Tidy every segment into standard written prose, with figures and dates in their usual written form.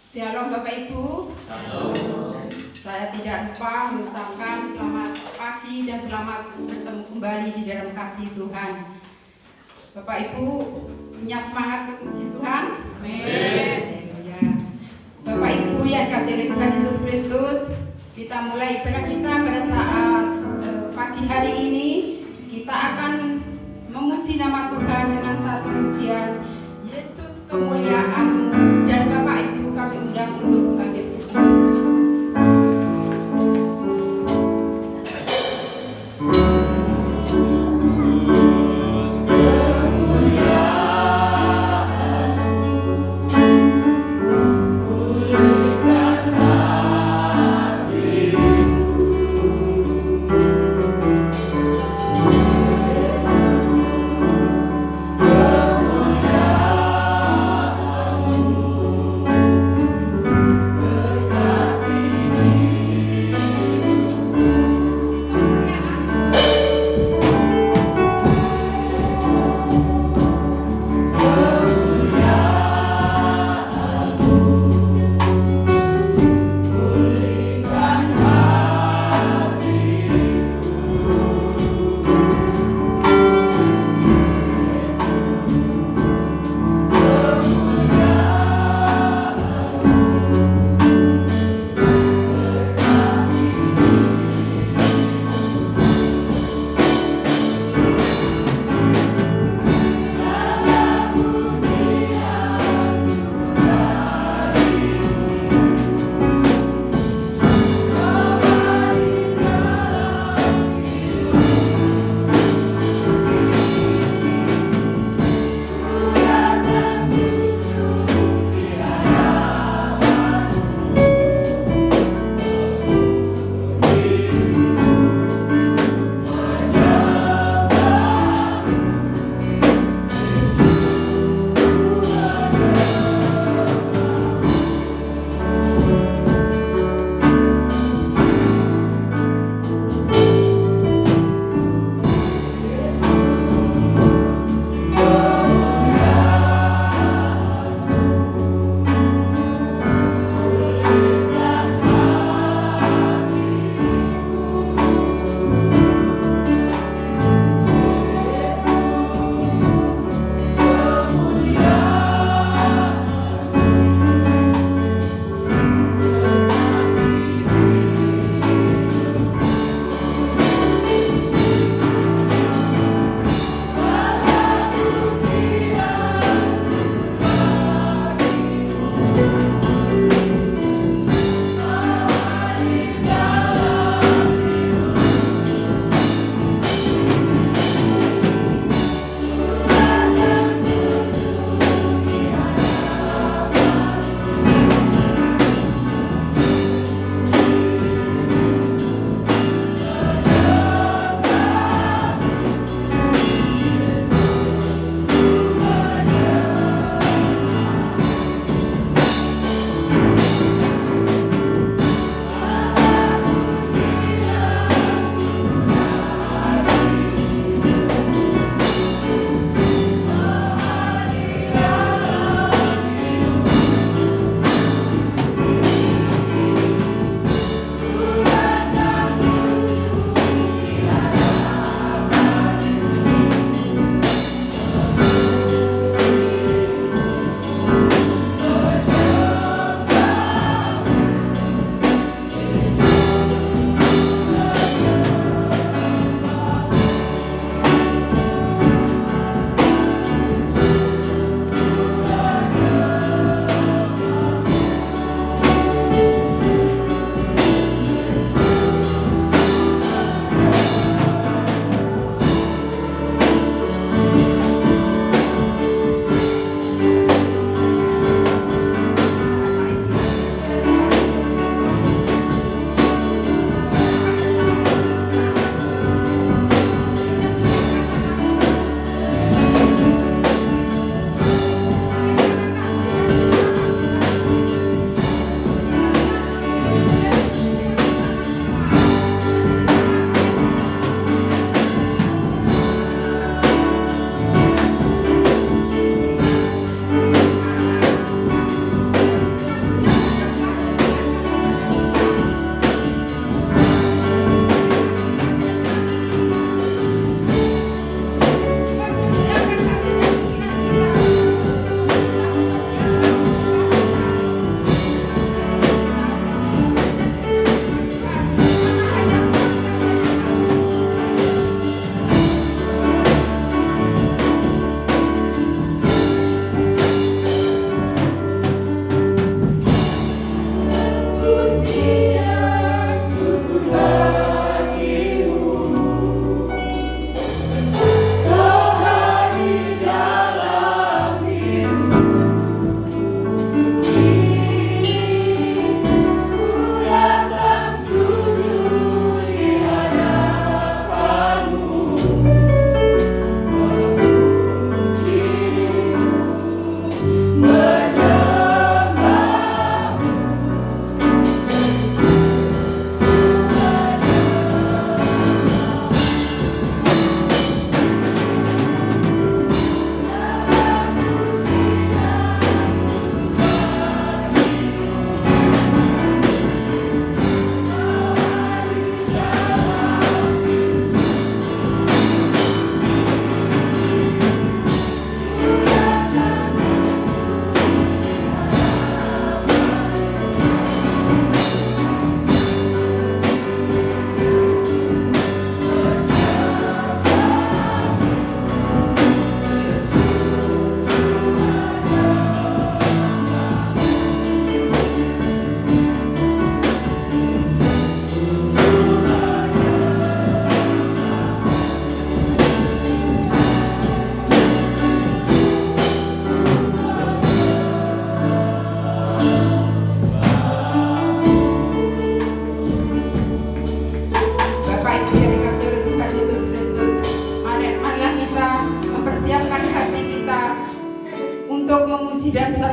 Shalom Bapak Ibu. Shalom. Saya tidak lupa mengucapkan selamat pagi dan selamat bertemu kembali di dalam kasih Tuhan. Bapak Ibu punya semangat untuk puji Tuhan? Amin. Bapak Ibu yang kasih oleh Tuhan Yesus Kristus, kita mulai ibadah kita pada saat pagi hari ini. Kita akan memuji nama Tuhan dengan satu pujian, Yesus kemuliaan-Mu. Dan Bapak Ibu kami undang untuk bangkit berdiri.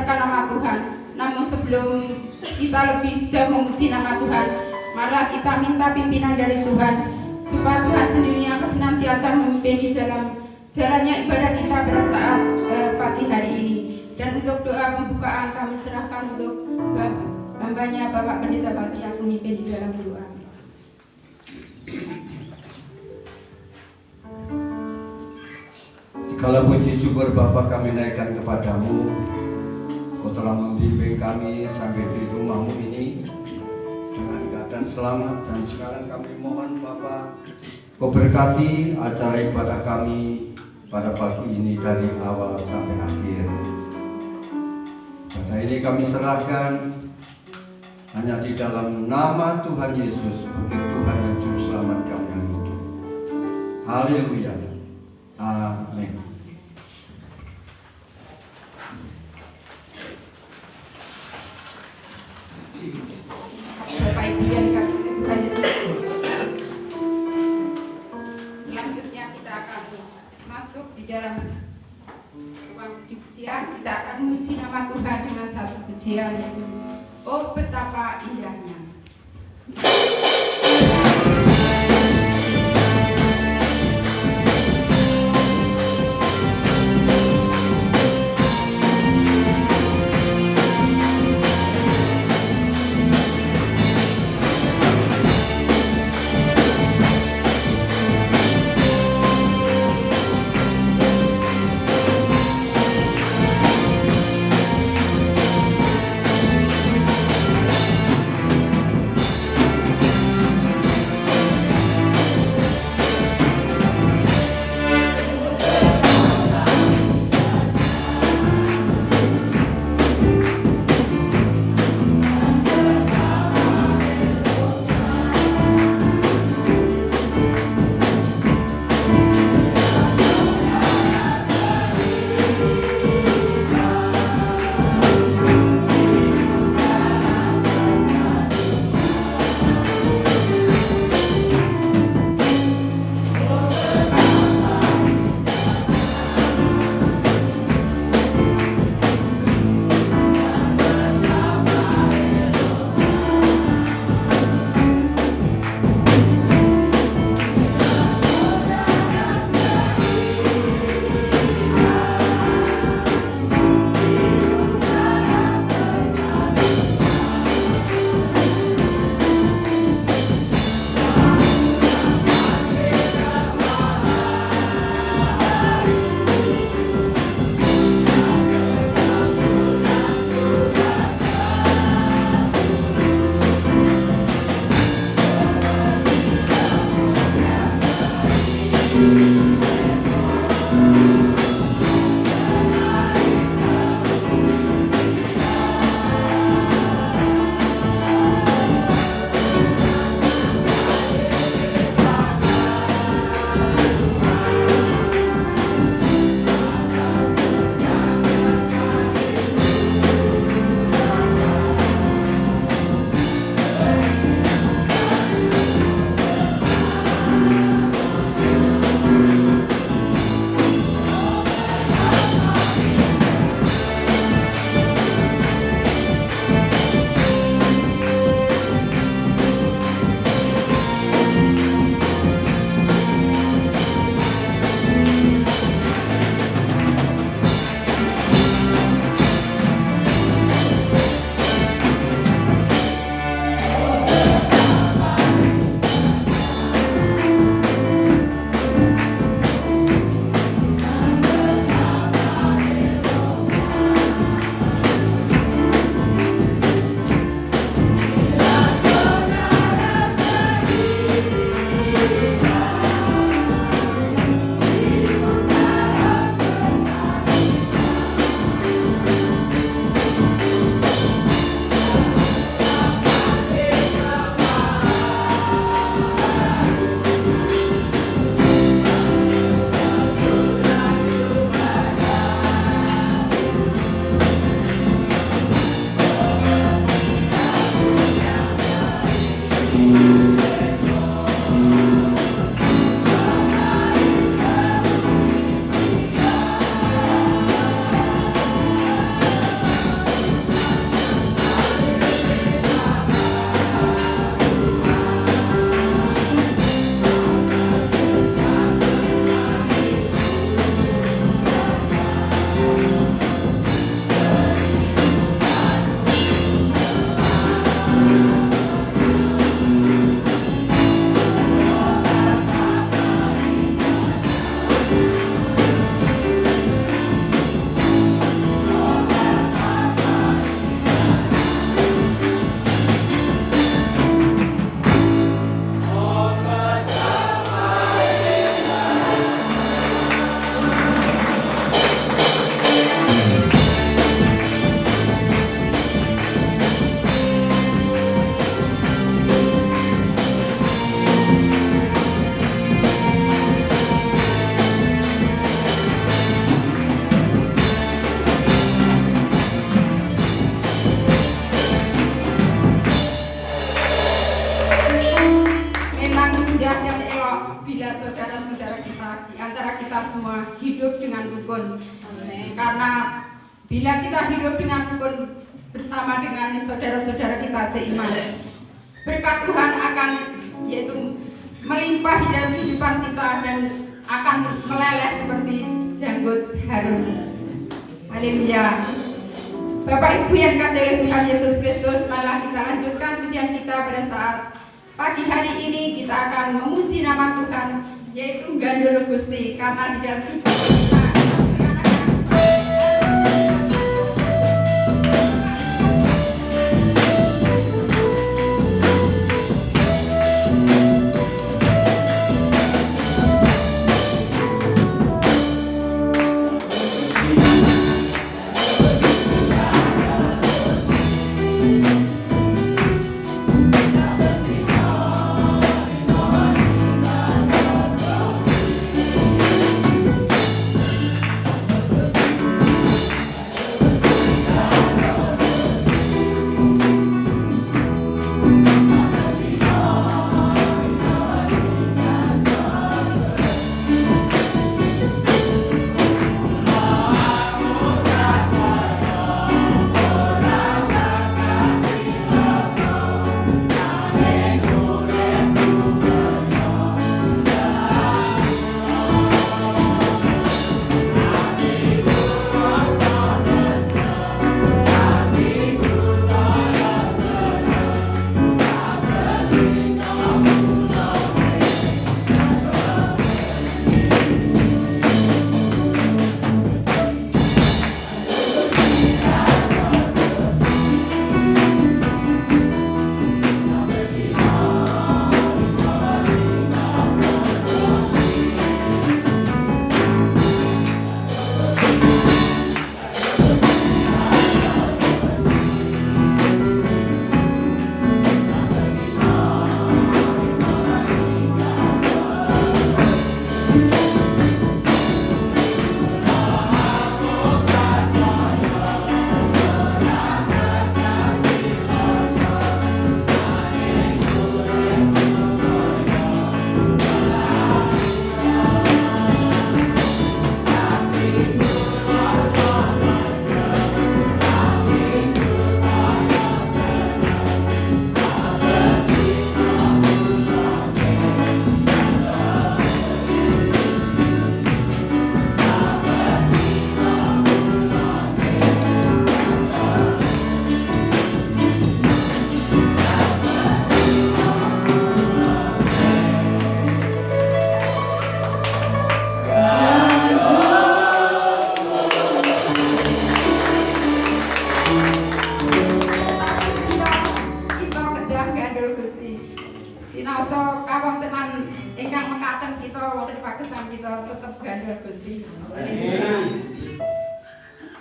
membesarkan nama Tuhan. Namun sebelum kita lebih jauh memuji nama Tuhan, marilah kita minta pimpinan dari Tuhan, supaya Tuhan sendiri yang senantiasa memimpin di dalam jalannya ibadah kita pada saat pagi hari ini. Dan untuk doa pembukaan kami serahkan untuk hambanya Bapak Pendeta Bakti yang memimpin di dalam doa. Segala puji syukur Bapa kami naikkan kepadamu. Kau telah membimbing kami sampai di rumahmu ini dengan keadaan selamat. Dan sekarang kami mohon Bapa, Kau berkati acara ibadah kami pada pagi ini dari awal sampai akhir. Pada ini kami serahkan hanya di dalam nama Tuhan Yesus sebagai Tuhan dan Juru Selamat kami yang hidup. Haleluya. Amin. Bapak Ibu yang dikasihi Tuhan Yesus, selanjutnya kita akan masuk di dalam ruang puji-pujian. Kita akan memuji nama Tuhan dengan satu pujian, yaitu oh betapa indahnya. indah dan elok bila saudara-saudara kita di antara kita semua hidup dengan rukun. Karena bila kita hidup dengan rukun bersama dengan saudara-saudara kita seiman, berkat Tuhan akan yaitu melimpah di dalam kehidupan kita dan akan meleleh seperti janggut Harun. Haleluya. Bapak Ibu yang dikasihi oleh Tuhan Yesus Kristus, marilah kita lanjutkan pujian kita pada saat pagi hari ini. Kita akan memuji nama Tuhan, yaitu Gandul Gusti, karena di dalam hidup kita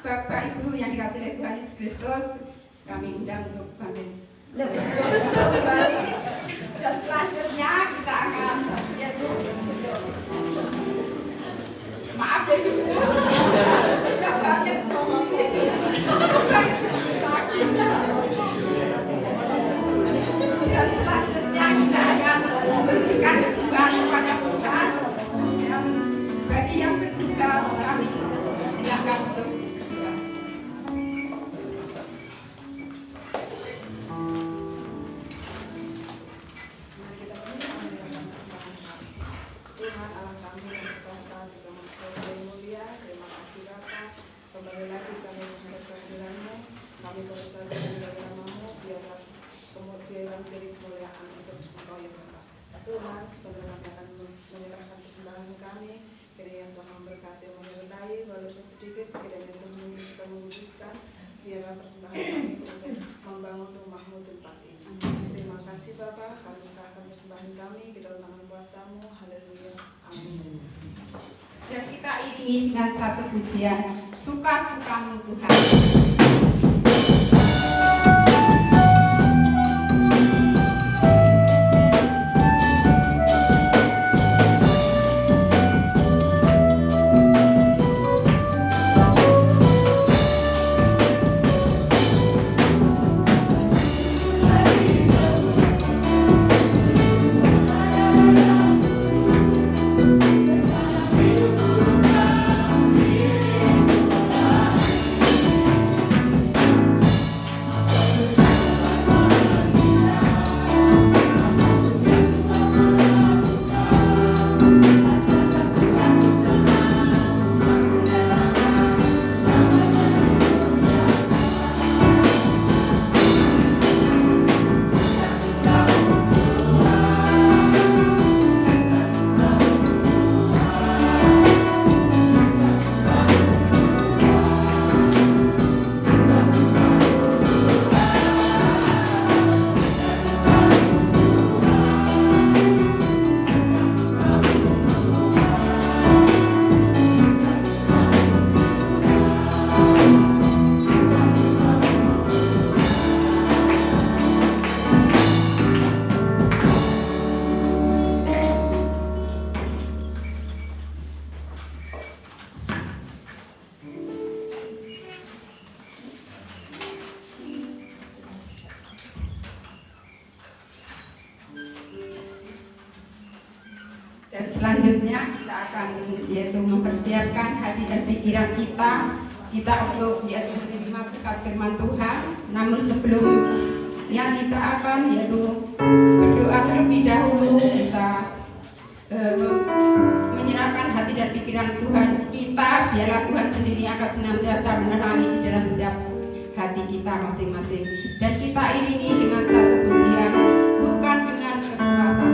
Bapak Ibu yang dikasihi oleh Tuhan Yesus Kristus, kami undang untuk bangkit. Dan selanjutnya kita akan maaf ya Ibu, sudah bangkit dan selanjutnya kita akan memberikan kesembahan kepada Tuhan. Dan bagi yang bertugas kami silakan untuk Tuhan, sebenarnya akan menyerahkan persembahan kami. Kiranya Tuhan memberkati menyertai walaupun sedikit. Kiranya Tuhan menunjukkan menguduskan. Biarlah persembahan kami untuk membangun rumah-Mu tempat ini. Terima kasih Bapa, kami serahkan persembahan kami ke dalam tangan kuasa-Mu. Haleluya. Amin. Dan kita iringi dengan satu pujian, suka-suka-Mu Tuhan. Dan selanjutnya kita akan yaitu mempersiapkan hati dan pikiran kita untuk yaitu menerima berkat firman Tuhan. Namun sebelumnya kita akan yaitu berdoa terlebih dahulu. Kita menyerahkan hati dan pikiran Tuhan kita, biarlah Tuhan sendiri akan senantiasa menerangi di dalam setiap hati kita masing-masing. Dan kita iringi dengan satu pujian, bukan dengan kekuatan.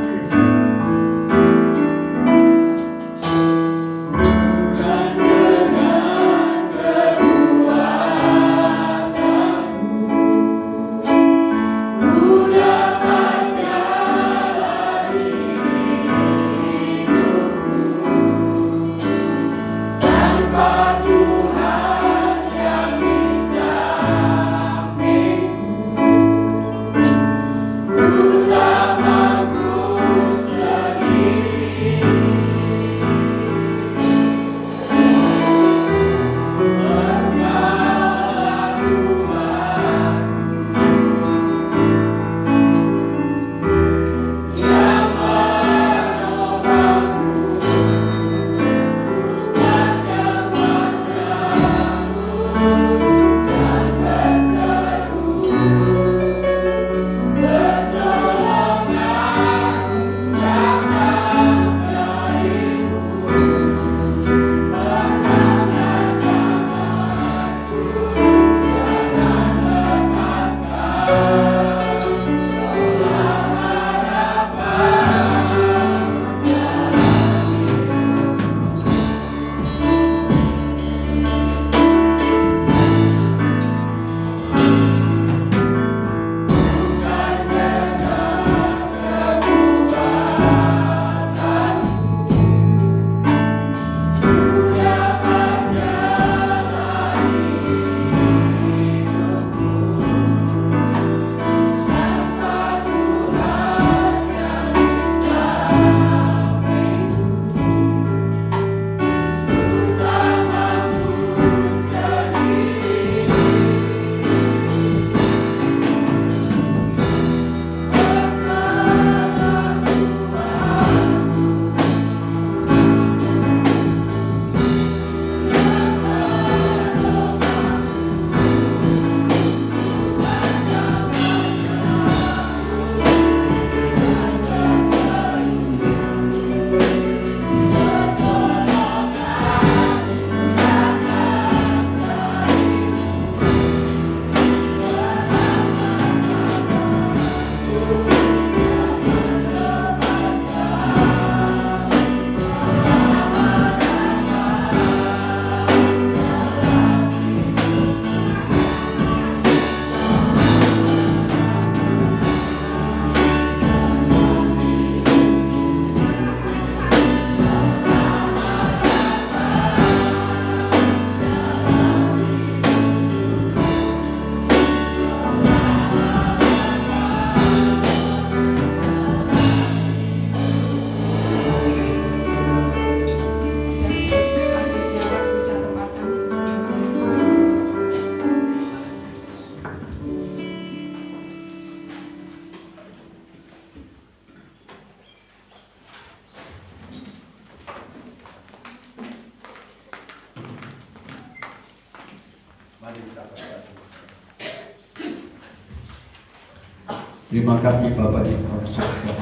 Terima kasih Bapak di surga.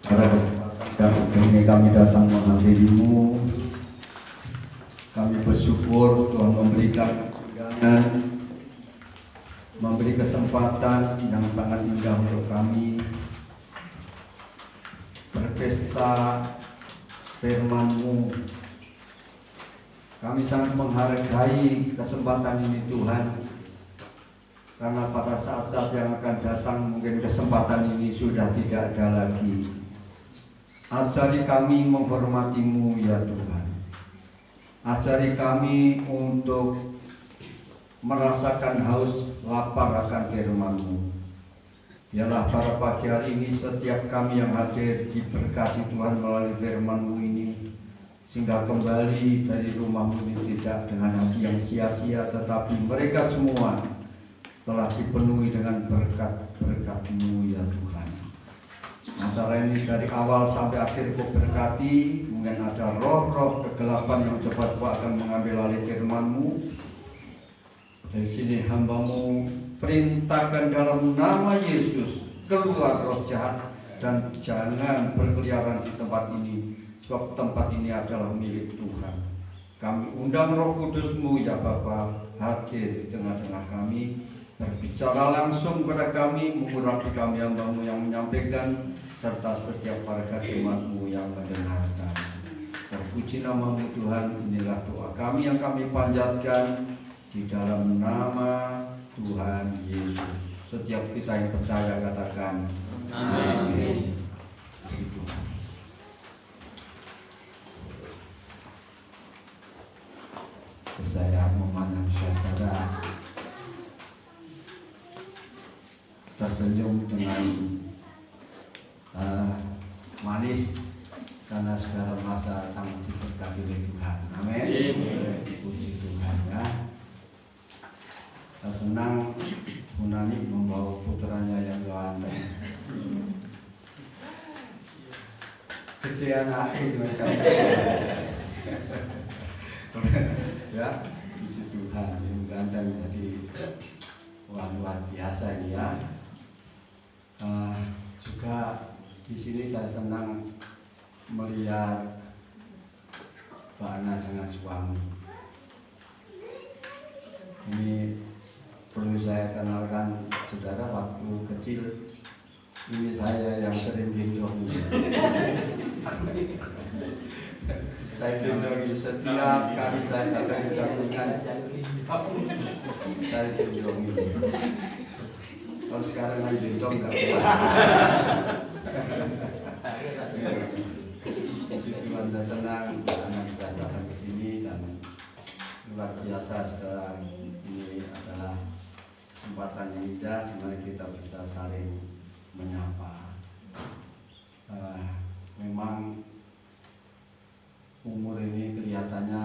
Pada kesempatan ini kami datang menghadirimu. Kami bersyukur Tuhan memberikan undangan, memberi kesempatan yang sangat indah untuk kami berpesta firman-Mu. Kami sangat menghargai kesempatan ini Tuhan, karena pada saat-saat yang akan datang mungkin kesempatan ini sudah tidak ada lagi. Ajari kami menghormati-Mu ya Tuhan. Ajari kami untuk merasakan haus lapar akan firman-Mu. Biarlah pada pagi hari ini setiap kami yang hadir diberkati Tuhan melalui firman-Mu ini, sehingga kembali dari rumah-Mu ini tidak dengan hati yang sia-sia, tetapi mereka semua telah dipenuhi dengan berkat-berkat-Mu ya Tuhan. acara ini dari awal sampai akhir Kau berkati. Mungkin ada roh-roh kegelapan yang coba Kau akan mengambil alih firman-Mu. Dari sini hamba-Mu perintahkan dalam nama Yesus, keluar roh jahat dan jangan berkeliaran di tempat ini, sebab tempat ini adalah milik Tuhan. Kami undang Roh Kudus-Mu ya Bapa, hadir di tengah-tengah kami, berbicara langsung kepada kami, mengurapi kami hamba-Mu yang menyampaikan, serta setiap warga jemaat-Mu yang mendengarkan. Terpuji nama-Mu Tuhan, inilah doa kami yang kami panjatkan di dalam nama Tuhan Yesus. Setiap kita yang percaya katakan amin. Saya memandang saudara tersenyum dengan manis karena saudara merasa sangat diberkati oleh Tuhan. Amin. Puji Tuhan ya. Saya senang Bunani membawa putranya yang ganteng. Kecil anak itu ya, puji Tuhan, yang ganteng jadi luar biasa ini ya. Juga di sini saya senang melihat Mbak Ana dengan suami. Ini perlu saya kenalkan saudara, waktu kecil ini saya yang sering gendong. Saya gendong setiap kali saya datang ke janggungan, saya gendong ini. Kalau sekarang saya gendong nggak kuat. Di situ Anda senang karena bisa datang ke sini dan luar biasa sekarang ini adalah kesempatan yang indah di mana kita bisa saling menyapa. Memang umur ini kelihatannya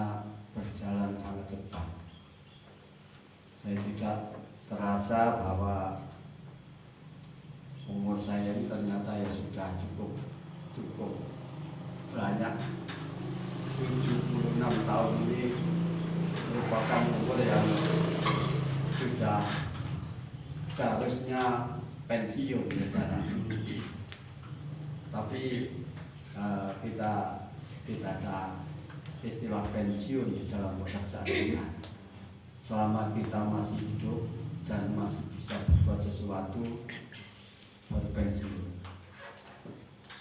berjalan sangat cepat. Saya tidak terasa bahwa umur saya ini ternyata ya sudah cukup banyak. 76 tahun ini merupakan umur yang sudah seharusnya pensiun ya. Tapi kita tidak ada istilah pensiun di dalam pekerjaan kita. Selama kita masih hidup dan masih bisa berbuat sesuatu, baru pensiun.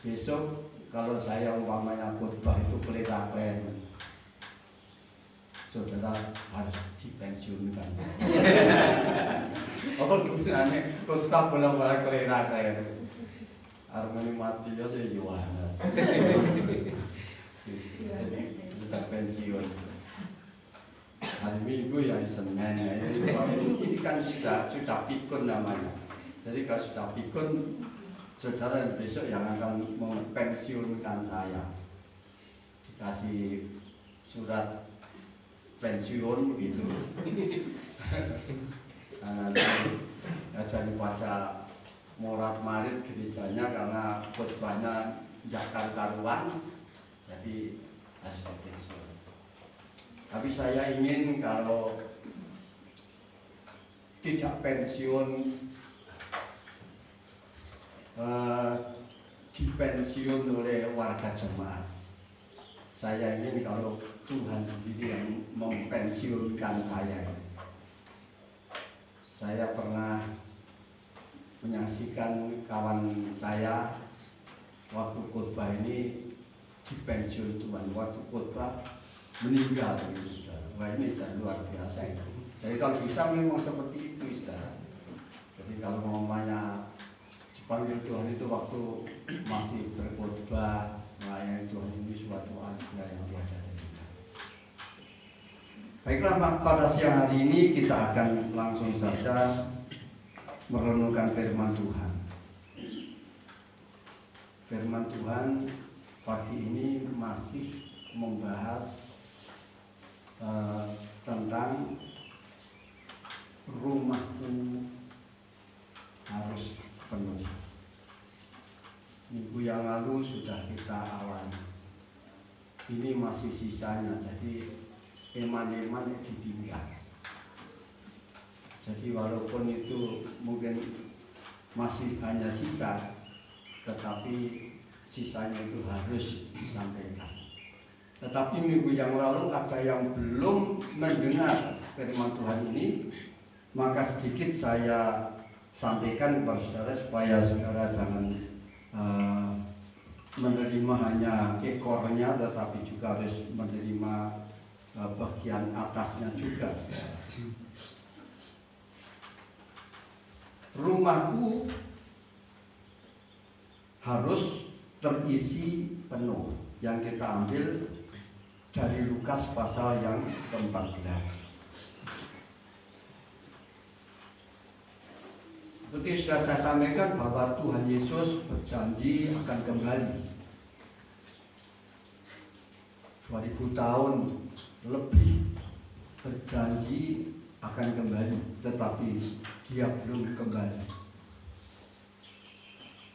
Besok kalau saya umpamanya khotbah itu kelihatan, saudara harus dipensiunkan. Apa gunanya khotbah bolak-balik kelihatan? Harmoni Matius ya Yohanes. Jadi kita pensiun. Hari Minggu ya Senin ya. Ini kan sudah pikun namanya. Jadi kalau sudah pikun, saudara besok yang akan mempensiunkan saya dikasih surat pensiun gitu. Karena jadi baca morat marit gerejanya karena khotbahnya jakar karuan, jadi harus pensiun. Tapi saya ingin kalau tidak pensiun, dipensiun oleh warga jemaat. Saya ingin kalau Tuhan sendiri yang mempensiunkan saya. Saya pernah menyaksikan kawan saya waktu khotbah ini dipensiun Tuhan, waktu khotbah meninggal gitu. Wah ini luar biasa itu. Jadi kalau bisa memang seperti itu, saudara. Jadi kalau mamanya dipanggil Tuhan itu waktu masih berkhotbah, melayani Tuhan ini suatu anugerah yang tiada tandingan. Baiklah, pada siang hari ini kita akan langsung saja merenungkan firman Tuhan. Firman Tuhan pagi ini masih membahas tentang rumahku harus penuh. Minggu yang lalu sudah kita awali. Ini masih sisanya, jadi eman-eman ditinggal. Jadi walaupun itu mungkin masih hanya sisa, tetapi sisanya itu harus disampaikan. Tetapi minggu yang lalu ada yang belum mendengar firman Tuhan ini, maka sedikit saya sampaikan kepada saudara supaya saudara jangan menerima hanya ekornya, tetapi juga harus menerima bagian atasnya juga. Rumahku harus terisi penuh, yang kita ambil dari Lukas pasal yang ke-14. Seperti sudah saya sampaikan bahwa Tuhan Yesus berjanji akan kembali 2000 tahun lebih berjanji akan kembali, tetapi dia belum kembali.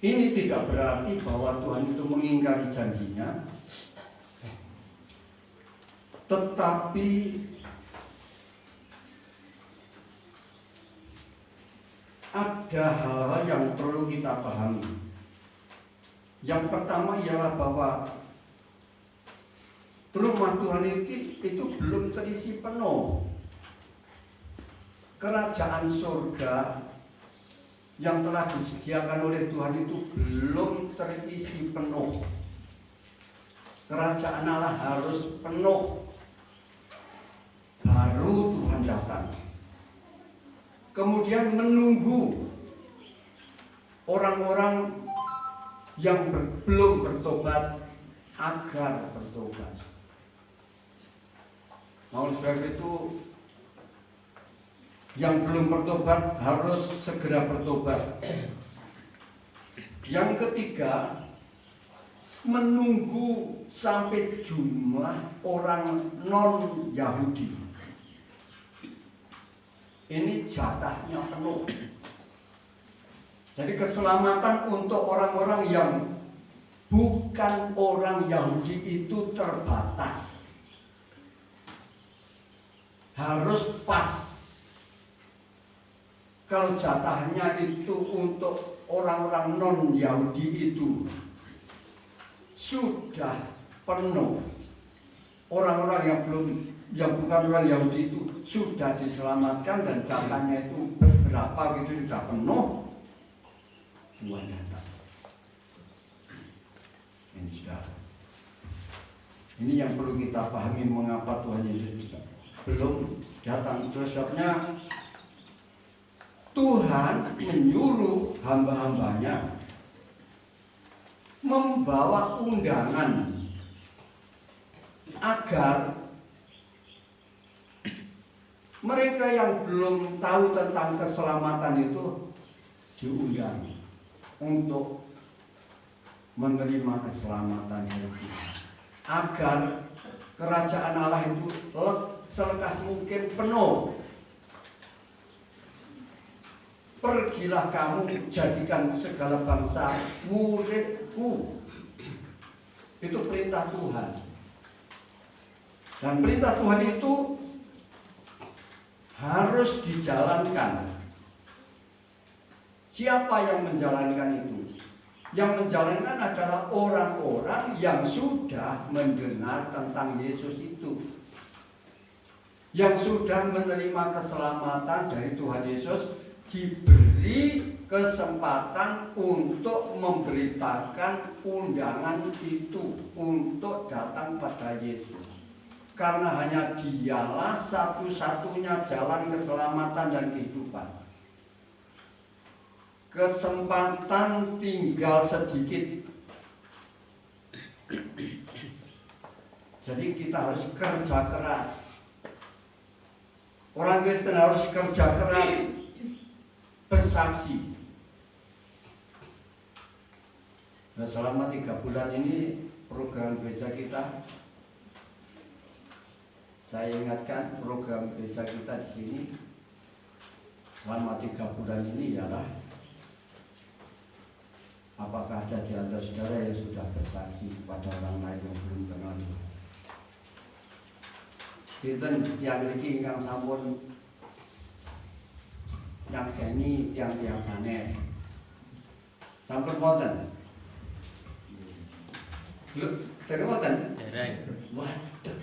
Ini tidak berarti bahwa Tuhan itu mengingkari janjinya, tetapi ada hal-hal yang perlu kita pahami. Yang pertama ialah bahwa rumah Tuhan itu belum terisi penuh. Kerajaan surga yang telah disediakan oleh Tuhan itu belum terisi penuh. Kerajaan Allah harus penuh, baru Tuhan datang. Kemudian menunggu orang-orang yang belum bertobat agar bertobat. Mau sebab itu yang belum bertobat harus segera bertobat. Yang ketiga, menunggu sampai jumlah orang non-Yahudi ini jatahnya penuh. Jadi keselamatan untuk orang-orang yang bukan orang Yahudi itu terbatas. Harus pas. Kalau jatahnya itu untuk orang-orang non-Yahudi itu sudah penuh. Orang-orang yang bukan orang Yahudi itu sudah diselamatkan dan jatahnya itu beberapa gitu sudah penuh, Tuhan datang. Ini sudah. Ini yang perlu kita pahami mengapa Tuhan Yesus belum datang. Sebabnya Tuhan menyuruh hamba-hambanya membawa undangan agar mereka yang belum tahu tentang keselamatan itu diundang untuk menerima keselamatan dari Tuhan, agar kerajaan Allah itu selekas mungkin penuh. Pergilah kamu, jadikan segala bangsa muridku. Itu perintah Tuhan. Dan perintah Tuhan itu harus dijalankan. Siapa yang menjalankan itu? Yang menjalankan adalah orang-orang yang sudah mendengar tentang Yesus itu, yang sudah menerima keselamatan dari Tuhan Yesus, diberi kesempatan untuk memberitakan undangan itu untuk datang pada Yesus. Karena hanya dialah satu-satunya jalan keselamatan dan kehidupan. Kesempatan tinggal sedikit. Jadi kita harus kerja keras. Orang Kristen harus kerja keras, bersaksi. Nah, selama 3 bulan ini program gereja kita, saya ingatkan program gereja kita di sini selama 3 bulan ini ialah Apakah ada di antara saudara yang sudah bersaksi kepada orang lain yang belum kenal Tuhan? Sinten yang iki ingkang sampun nyakseni tiang-tiang sanes? Sampun wonten? Lho, dereng wonten? Dereng. Waduh.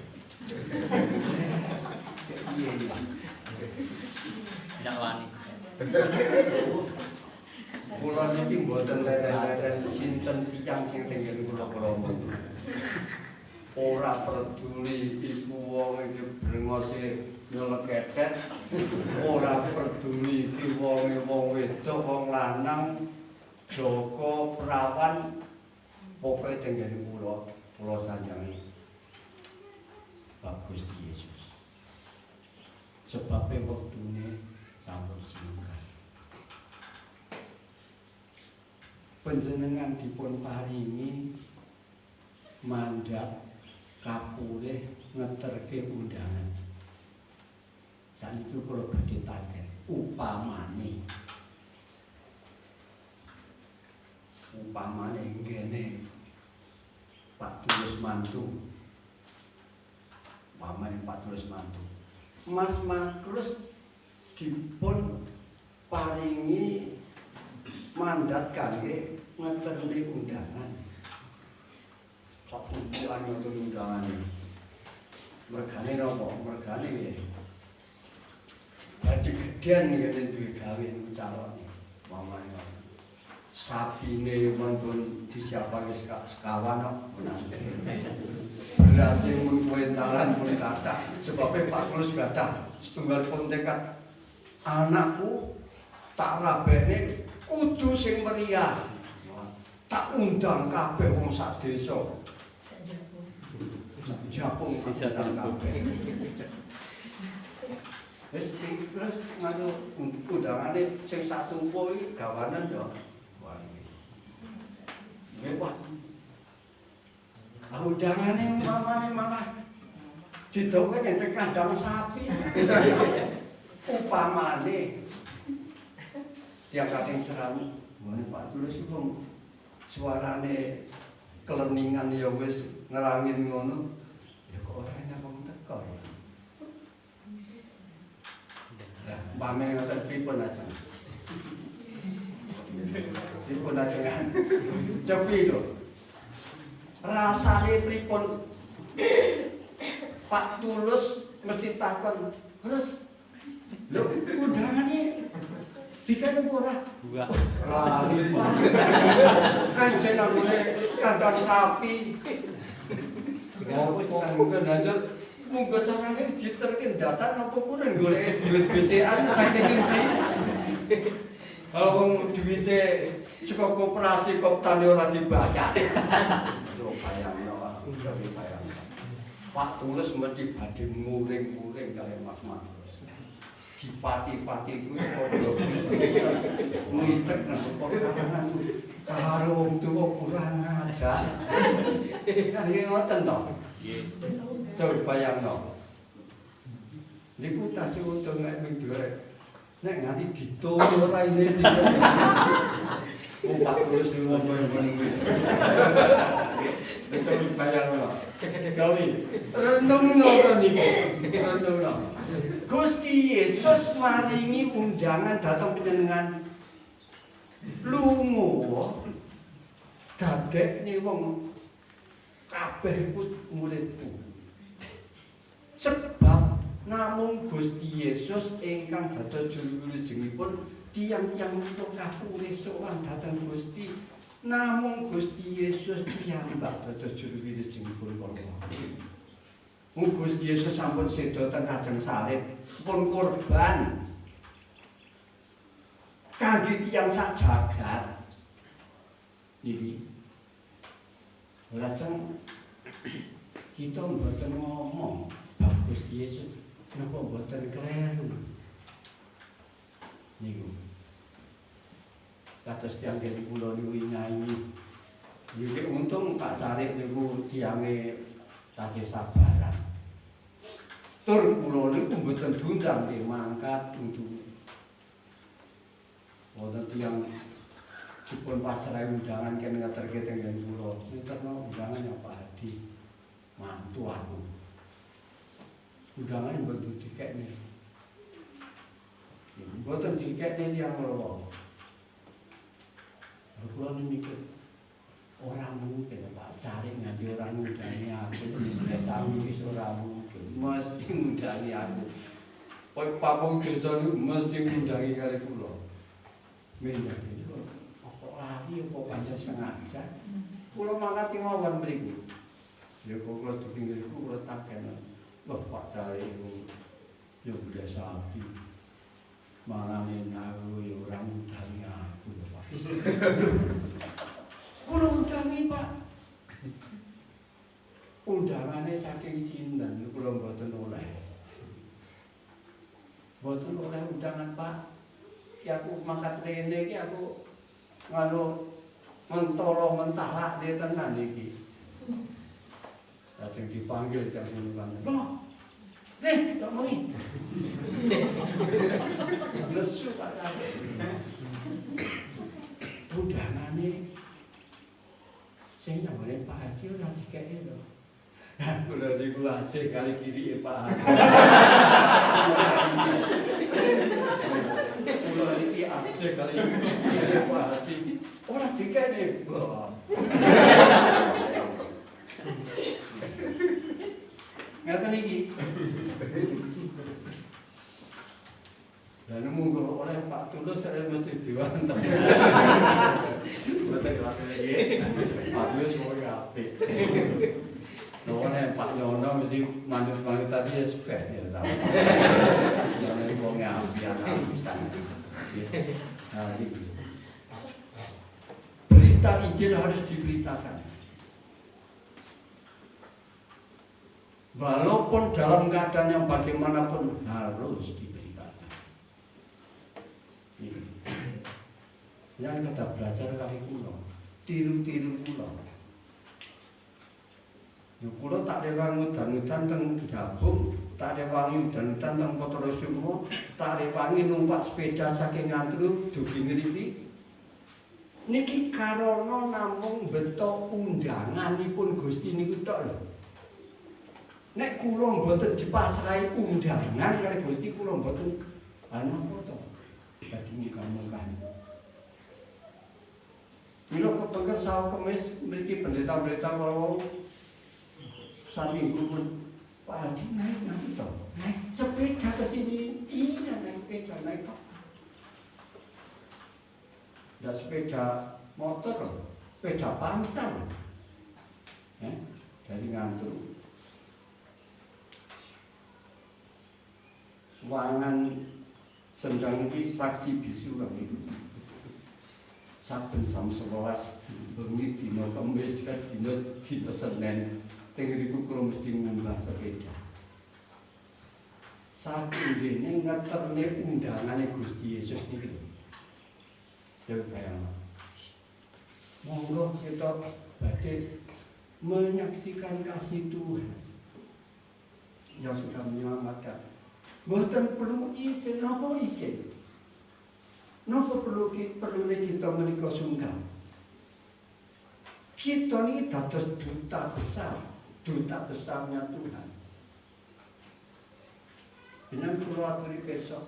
Iya iki. Ndak wani. Kula niki mboten leren-leren sinten tiyang sing tenggen kula krama. Ora peduli iku wong iki brengose nyeleketet, ora peduli iki wong wedok, wong lanang, Joko, perawan, pokoke tenggen kula sanjangi Bagus Yesus. Sebab wektune sampun singgah. Panjenengan dipun paringi mandat kapulih ngeterke undangan. Saniki kula badhe taken upamane ngene Pak Tulus mantu. Upamane Pak Tulus mantu. Mas Makrus dipun paringi mandat kangge ngeterni undangan. Kok kumpulan nonton undangan ini? Mergane napa? Mergane ya. Dadi gedean ngene duwe gawe niku calone. Mamane sapine mongkon disiapake sekawan kok. Berhasil mun kuentalan pun kathah. Sebabe Pak Tulus kathah setunggal pun tekad anakku tak rabene kudu sing meriah. Tak undang kabeh wong sak desa. Japung bisa undang kabeh. Wis terus nganu undangane sing satumpo iki gawanan yo. Wah iki. Mewah. Undangane mamane malah didoke nek kandang sapi. Upamane tiang kating ceram, ngene Pak Tulus iku suarane keleningan ya wis ngerangin ngono. Ya kok ora enak wong teko ya. Lah, pamane ngoten pripun ajeng. Pripun ajengan. Cobi lho. Rasane pripun Pak Tulus mesti takon, "Terus lho undangane dikan ora?" Enggak. Lali kan jenenge kandang sapi. Oh wis mungkin lanjut munggo carane diterke datan apa purun golek duit BCA saking endi. Kalau wong duwite saka koperasi kok tani ora dibayar. Yo bayangno wae, bayangno. Pak Tulus mesti badhe muring-muring kali Mas Makrus. Dipati-pati kuwi padha ngitek nang perkarangan karo wong tuwa kurang ajar. Kan iki ngoten to. Nggih. Coba bayangno. Liputasi untung nek ming diorek. Nek nganti ditolo ora ini. Pak Tulus iki wong meneng. Coba bayangno. Gawi. Renungno to niku. Renungno. Gusti Yesus maringi undangan datang panjenengan lunga dadekne wong kabeh muridku. Sebab namung Gusti Yesus ingkang dados juru wilujengipun tiyang-tiyang menika kapulih sowan dhateng Gusti. Namung Gusti Yesus piyambak dados juru wilujengipun kula. Gusti Yesus sampun seda teng kajeng salib, pun korban kangge tiyang sak jagat. Niki. Lajeng kita mboten ngomong bab Gusti Yesus, kenapa mboten kleru. Niku. Kados tiyang kene kula niku nyanyi. Iki untung Pak Carik niku tiyange tasih sabaran. Tur kula niku mboten diundang nggih mangkat untuk wonten tiyang dipun pasrahe undangan ken ngeterke teng kula. Niterno undangan ya Pak Hadi. Mantu aku. Undangan mboten dikekne. Mboten dikekne tiyang loro. Kula mikir ora mungkin Pak cari nganti ora ngundani aku. Sami wis ora mungkin. Mesti ngundani aku. Pamong desa niku mesti ngundangi kali kula. Mendah niku apa lali apa pancen sengaja. Kula mangkat mawon mriku. Ya kula dipinggir iku kula takeni. Wah Pak Cari iku yo biasa api. Mangane aku yo ora ngundangi aku lho Pak. Kula undangi Pak. Undangane saking Cinten kula mboten oleh. Mboten oleh undangan Pak. Ki aku mangkat rene iki aku nganu mentolo mentalak dia tenan iki. Lajeng dipanggil jam 10 kan. Loh. Nih, tak muni. Lesu Pak Cari. Undangane sing namane Pak Haji ora dikeki lho. Nah, kula niku ajeng kali kiri Pak Haji. Kula iki ajeng kali kiri Pak Haji. Ora dikeki. Ngaten iki. Dan monggo oleh Pak Tulus saya mesti diwantep. Mboten diwantep iki. Pak Tulus mau apik. Oleh Pak Nyono mesti manut-manut tadi ya sebeh ya ta. Nyono iki wong apik pisan. Nah, iki. Berita Injil harus diberitakan. Walaupun dalam keadaan yang bagaimanapun harus diberitakan. Yang kita belajar kali kula, tiru-tiru kula. Kula tak rewangi udan-udan teng Jabung, tak rewangi udan-udan teng Kotorosumo, tak rewangi numpak sepeda saking Ngantru dugi ngriki. Niki karana namung beto undanganipun Gusti niku tok lho. Nek kula mboten dipasrahi undangan kali Gusti kula mboten ana apa to. Dadi mungkang-mungkang. Mila kepengker sawo kemis mriki pendeta-pendeta kula saminggu pun Pak Haji naik nanti to. Naik sepeda ke sini. Iya naik sepeda naik kok. Ndak sepeda motor, sepeda pancal. Dari Ngantru. Wangan sendang iki saksi bisu kang niku. Saben jam 11 bengi dina Kamis kan dina Senin teng riku kula mesti ngumbah sepeda. Saking dene ngeterne undangane Gusti Yesus niki. Coba bayangno. Monggo kita badhe menyaksikan kasih Tuhan yang sudah menyelamatkan. Mboten perlu isin, napa isin? Napa perlu kita menika sungkan? Kita ini dados duta besarnya Tuhan. Benar perlu aturi besok.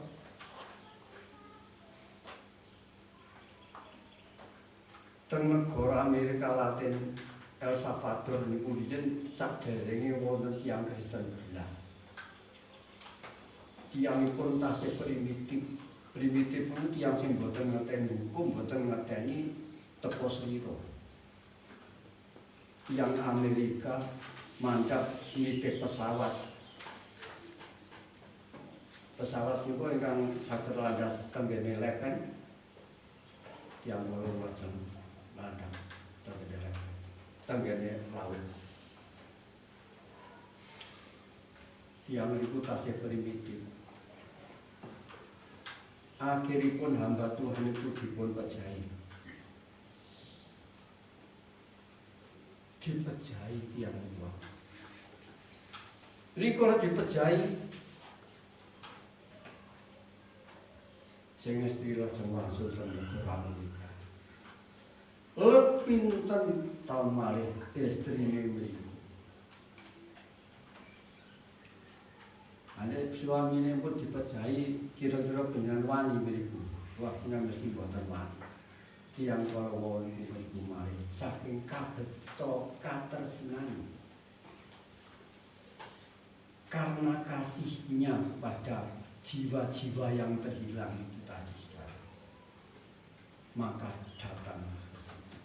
Teng negara Amerika Latin, El Salvador niku riyen saderenge wonten tiyang Kristen belas. Tiyangipun tasih primitif pun tiyang sing boten ngerteni hukum, boten ngerteni tepo slira. Tiyang Amerika mandhap nitip pesawat. Pesawat niku ingkang saged landas tenggene lepen. Tiyang kula lajeng mandhap tenggene lepen. Tenggene laut. Tiyang niku tasih primitif. Akhiripun hamba Tuhan itu dipun pejahi. Dipejahi tiyang niku. Rikala dipejahi sing istri lajeng wangsul teng negara Amerika. pinten tahun malih istrine mriku. Ane suamine pun dipejahi kira-kira beneran wani mriku. Wah, mesti boten wani. Tiyang kala wau niku mriku malih saking kabeta katresnan. Karena kasihnya pada jiwa-jiwa yang terhilang itu tadi, saudara. Maka datanglah ke situ.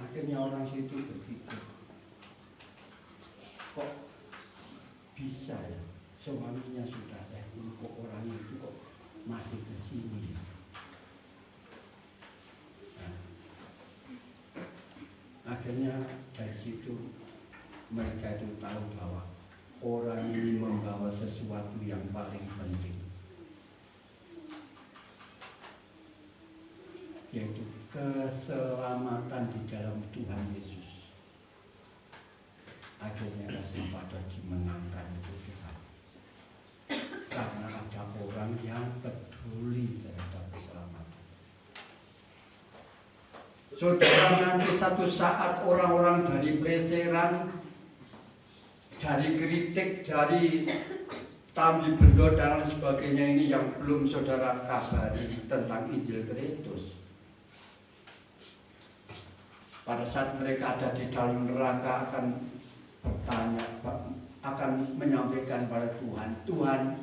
Akhirnya orang situ berpikir, kok bisa ya suaminya sudah saya bunuh, kok orang itu kok masih ke sini. Nah, akhirnya dari situ mereka itu tahu bahwa orang ini membawa sesuatu yang paling penting, yaitu keselamatan di dalam Tuhan Yesus. Akhirnya rasa pada dimenangkan itu Tuhan, karena ada orang yang peduli terhadap keselamatan. Saudara, nanti satu saat orang-orang dari pleseran, dari kritik, dari Tambi Bendo dan lain sebagainya ini yang belum saudara kabari tentang Injil Kristus, pada saat mereka ada di dalam neraka akan bertanya, akan menyampaikan pada Tuhan, Tuhan,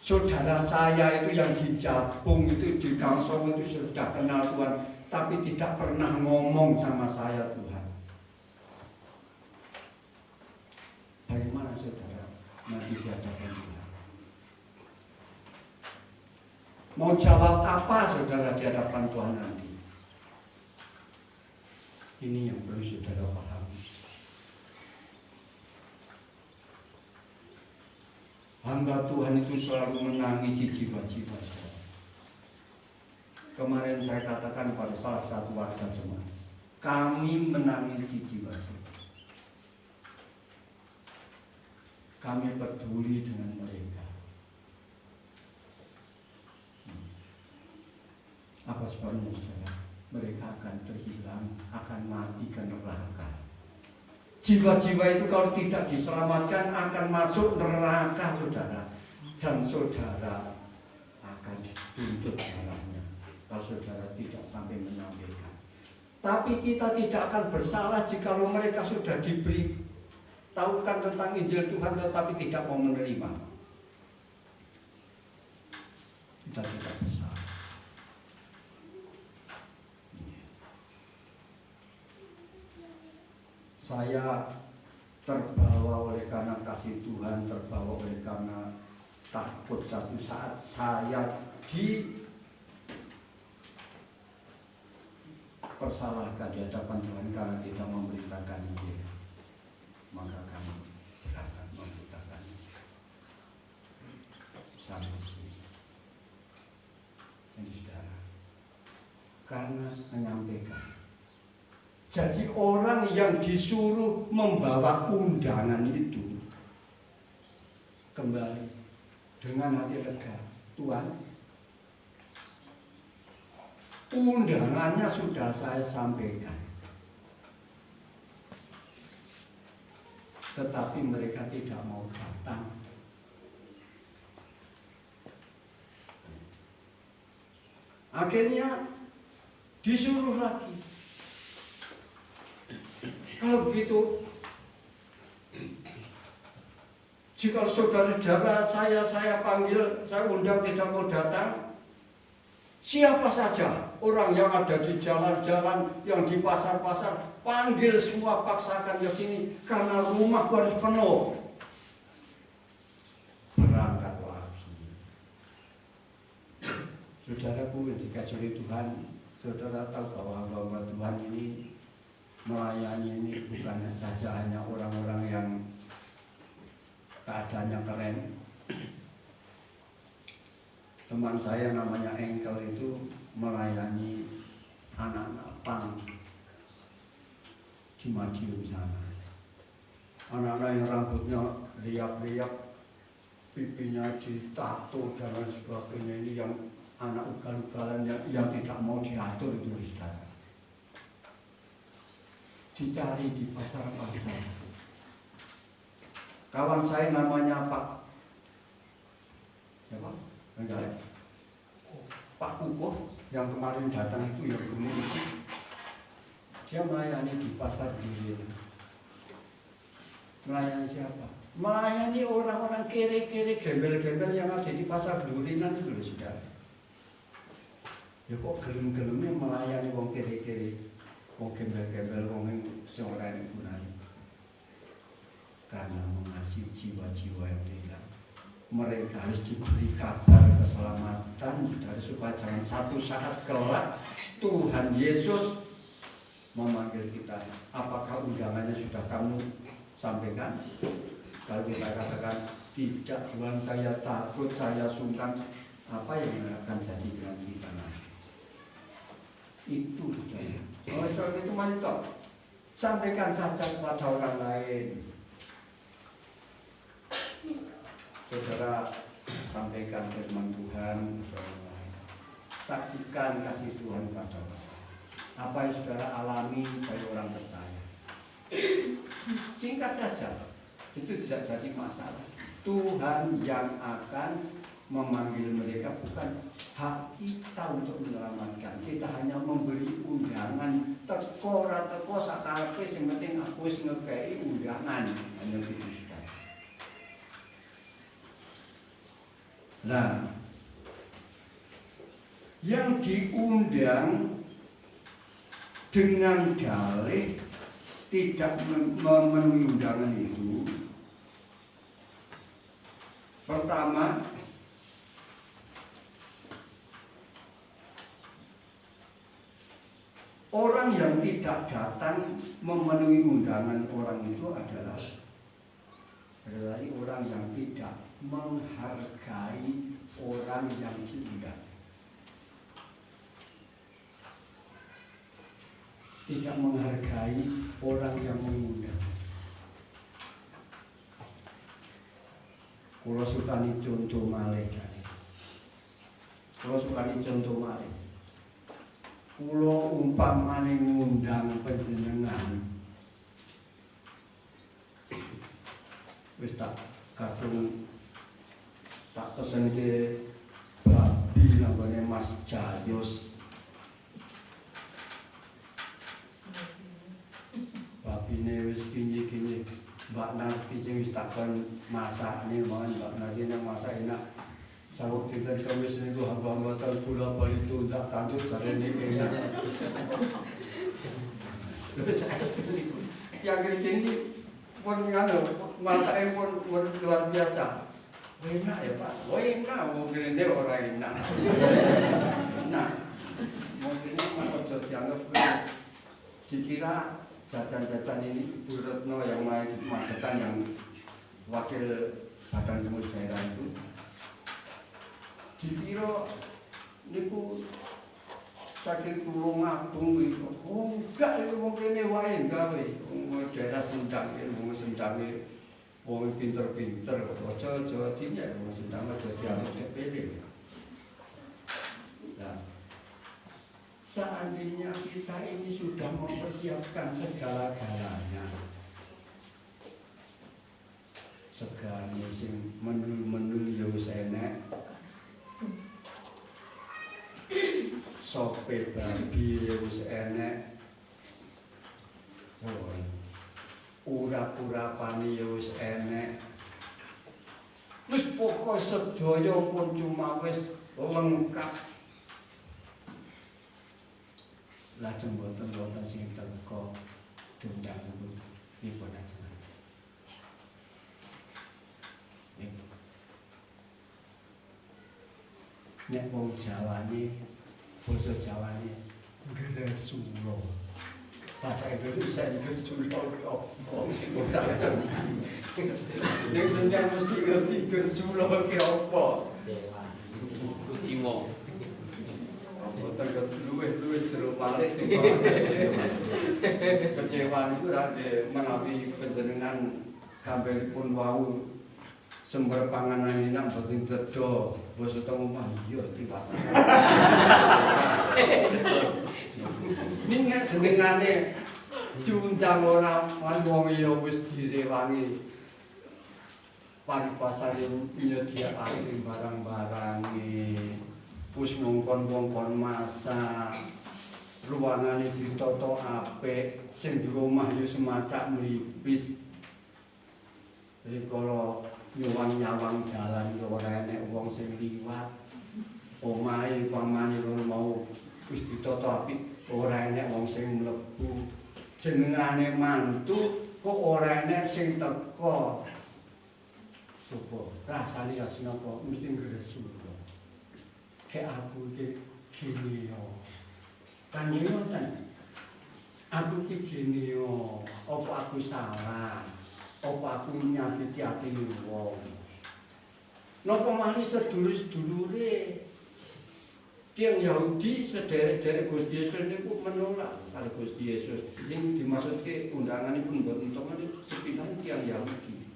saudara saya itu yang di Jabung itu, di Gangsong itu sudah kenal Tuhan, tapi tidak pernah ngomong sama saya, Tuhan. Bagaimana saudara nanti di hadapan Tuhan? Mau jawab apa saudara di hadapan Tuhan nanti? Ini yang perlu saudara pahami. Hamba Tuhan itu selalu menangisi jiwa-jiwa saudara. Kemarin saya katakan pada salah satu warga jemaat, kami menangisi jiwa-jiwa. Kami peduli dengan mereka. Apa sebabnya saudara? Mereka akan terhilang, akan mati ke neraka. Jiwa-jiwa itu kalau tidak diselamatkan akan masuk neraka saudara, dan saudara akan dituntut dalamnya kalau saudara tidak sampai menyampaikan. Tapi kita tidak akan bersalah jikalau mereka sudah diberi tahukan tentang Injil Tuhan tetapi tidak mau menerima. Kita tidak bersalah. Saya terbawa oleh karena kasih Tuhan, terbawa oleh karena takut satu saat saya dipersalahkan di hadapan Tuhan karena tidak memberitakan Injil. Maka kami berangkat memberitakan Injil. Sampai sini. Ini saudara, karena menyampaikan. Jadi orang yang disuruh membawa undangan itu kembali dengan hati lega. Tuhan, undangannya sudah saya sampaikan, tetapi mereka tidak mau datang. Akhirnya disuruh lagi. Kalau begitu, jika saudara-saudara saya panggil, saya undang tidak mau datang, siapa saja orang yang ada di jalan-jalan, yang di pasar-pasar, panggil semua, paksakan ke sini karena rumah harus penuh. Berangkat lagi. Saudaraku, dikasih oleh Tuhan, saudara tahu bahwa hamba Tuhan ini melayani ini bukan saja hanya orang-orang yang keadaannya keren. Teman saya namanya Engkel itu melayani anak-anak pang di Madiun sana. Anak-anak yang rambutnya riap-riap, pipinya ditato dan lain sebagainya, ini yang anak ugal-ugalan yang tidak mau diatur itu, saudara. Dicari di pasar-pasar. Kawan saya namanya Pak Kukuh yang kemarin datang itu, yang gemuk itu, dia melayani di pasar Durian. Melayani siapa? Melayani orang-orang kere-kere, gembel-gembel yang ada di pasar Durian itu loh, saudara. Ya kok gelem-gelemnya melayani wong kere-kere, wong gembel-gembel, wong yang ora enek gunane. Karena mengasihi jiwa-jiwa yang hilang. Mereka harus diberi kabar keselamatan, saudara, supaya jangan satu saat kelak Tuhan Yesus memanggil kita. Apakah undangannya sudah kamu sampaikan? Kalau kita katakan tidak, Tuhan, saya takut, saya sungkan, apa yang akan jadi dengan kita nanti? Itu saudara. Oleh sebab itu, mari toh sampaikan saja kepada orang lain. Saudara, sampaikan firman Tuhan kepada orang lain. Saksikan kasih Tuhan pada orang lain. Apa yang saudara alami bagi orang percaya. Singkat saja, itu tidak jadi masalah. Tuhan yang akan memanggil mereka, bukan hak kita untuk menyelamatkan. Kita hanya memberi undangan. Teko ora teko sakarepe, sing penting aku wis ngekei undangan. Hanya itu, saudara. Nah, yang diundang dengan dalih tidak memenuhi undangan itu, pertama, orang yang tidak datang memenuhi undangan orang itu adalah orang yang tidak menghargai orang yang diundang. Tidak menghargai orang yang mengundang. Kalau sukani contoh malih, kalau sukani contoh malih, kalau umpamane ngundang panjenengan, wis tak kadung tak pesen ke babi namanya Mas Jayus. Babine wis kinyi-kinyi, Mbak Narti sing wis takon masakne mohon Mbak Narti nang masak enak. Sawuk dinten Kamis niku hamba-hamba bola-bali tundak tandur jarene enak. Lha saya niku yang gini pun ngano masake pun luar biasa. Enak ya Pak, enak mungkin ini orang enak. Nah, mungkin ini ojo dianggap dikira jajan-jajan ini Bu Retno yang Magetan yang wakil Badan Pengurus Daerah itu dikira niku saking tulung agung itu. Oh enggak, itu mungkin ini wae gawe daerah Sendang, wong Sendange wong pinter-pinter, ojo-ojo dinya wong Sendang aja dianggap sepele. Nah, seandainya kita ini sudah mempersiapkan segala-galanya, segala sing menu-menu ya wis enek, sope babi ya wis enek, urap-urapane ya wis enek, wis pokoke sedaya pun cuma wis lengkap. Lajeng boten sing teko diundang nipun ajeng. Nek wong Jawane, basa Jawane Gresula. Bahasa Indonesia Gresula opo? Nek jenengan mesti ngerti Gresula ki opo? Kuciwa. Boten luwih jero malih kecewa niku ra menawi panjenengan gambelipun wau sumber panganan ini nak boten tedo, bos utang omah iya tiwas. Ning nek senengane diundang ora wong ya wis direwangi. Paripasane nyediakake barang-barang wis ngongkon-ngongkon masak. Ruangane ditata apik, sing di omah ya semacam mlipis. Rikala nyuwang-nyawang dalan ya ora enek wong sing liwat. Omahe pamane kono mau wis ditata apik, ora enek wong sing mlebu. Jenengane mantu kok ora enek sing teka. Coba rasane asnapa mesti ngresu. Kayak aku iki gini yo. Kan ngoten. Aku iki gini yo, apa aku salah? Apa aku nyakiti atine wong? Napa malih sedulur-sedulure tiyang Yahudi sederek-derek Gusti Yesus niku menolak kali Gusti Yesus. Sing dimaksudke undanganipun mboten temen sepinan tiyang Yahudi.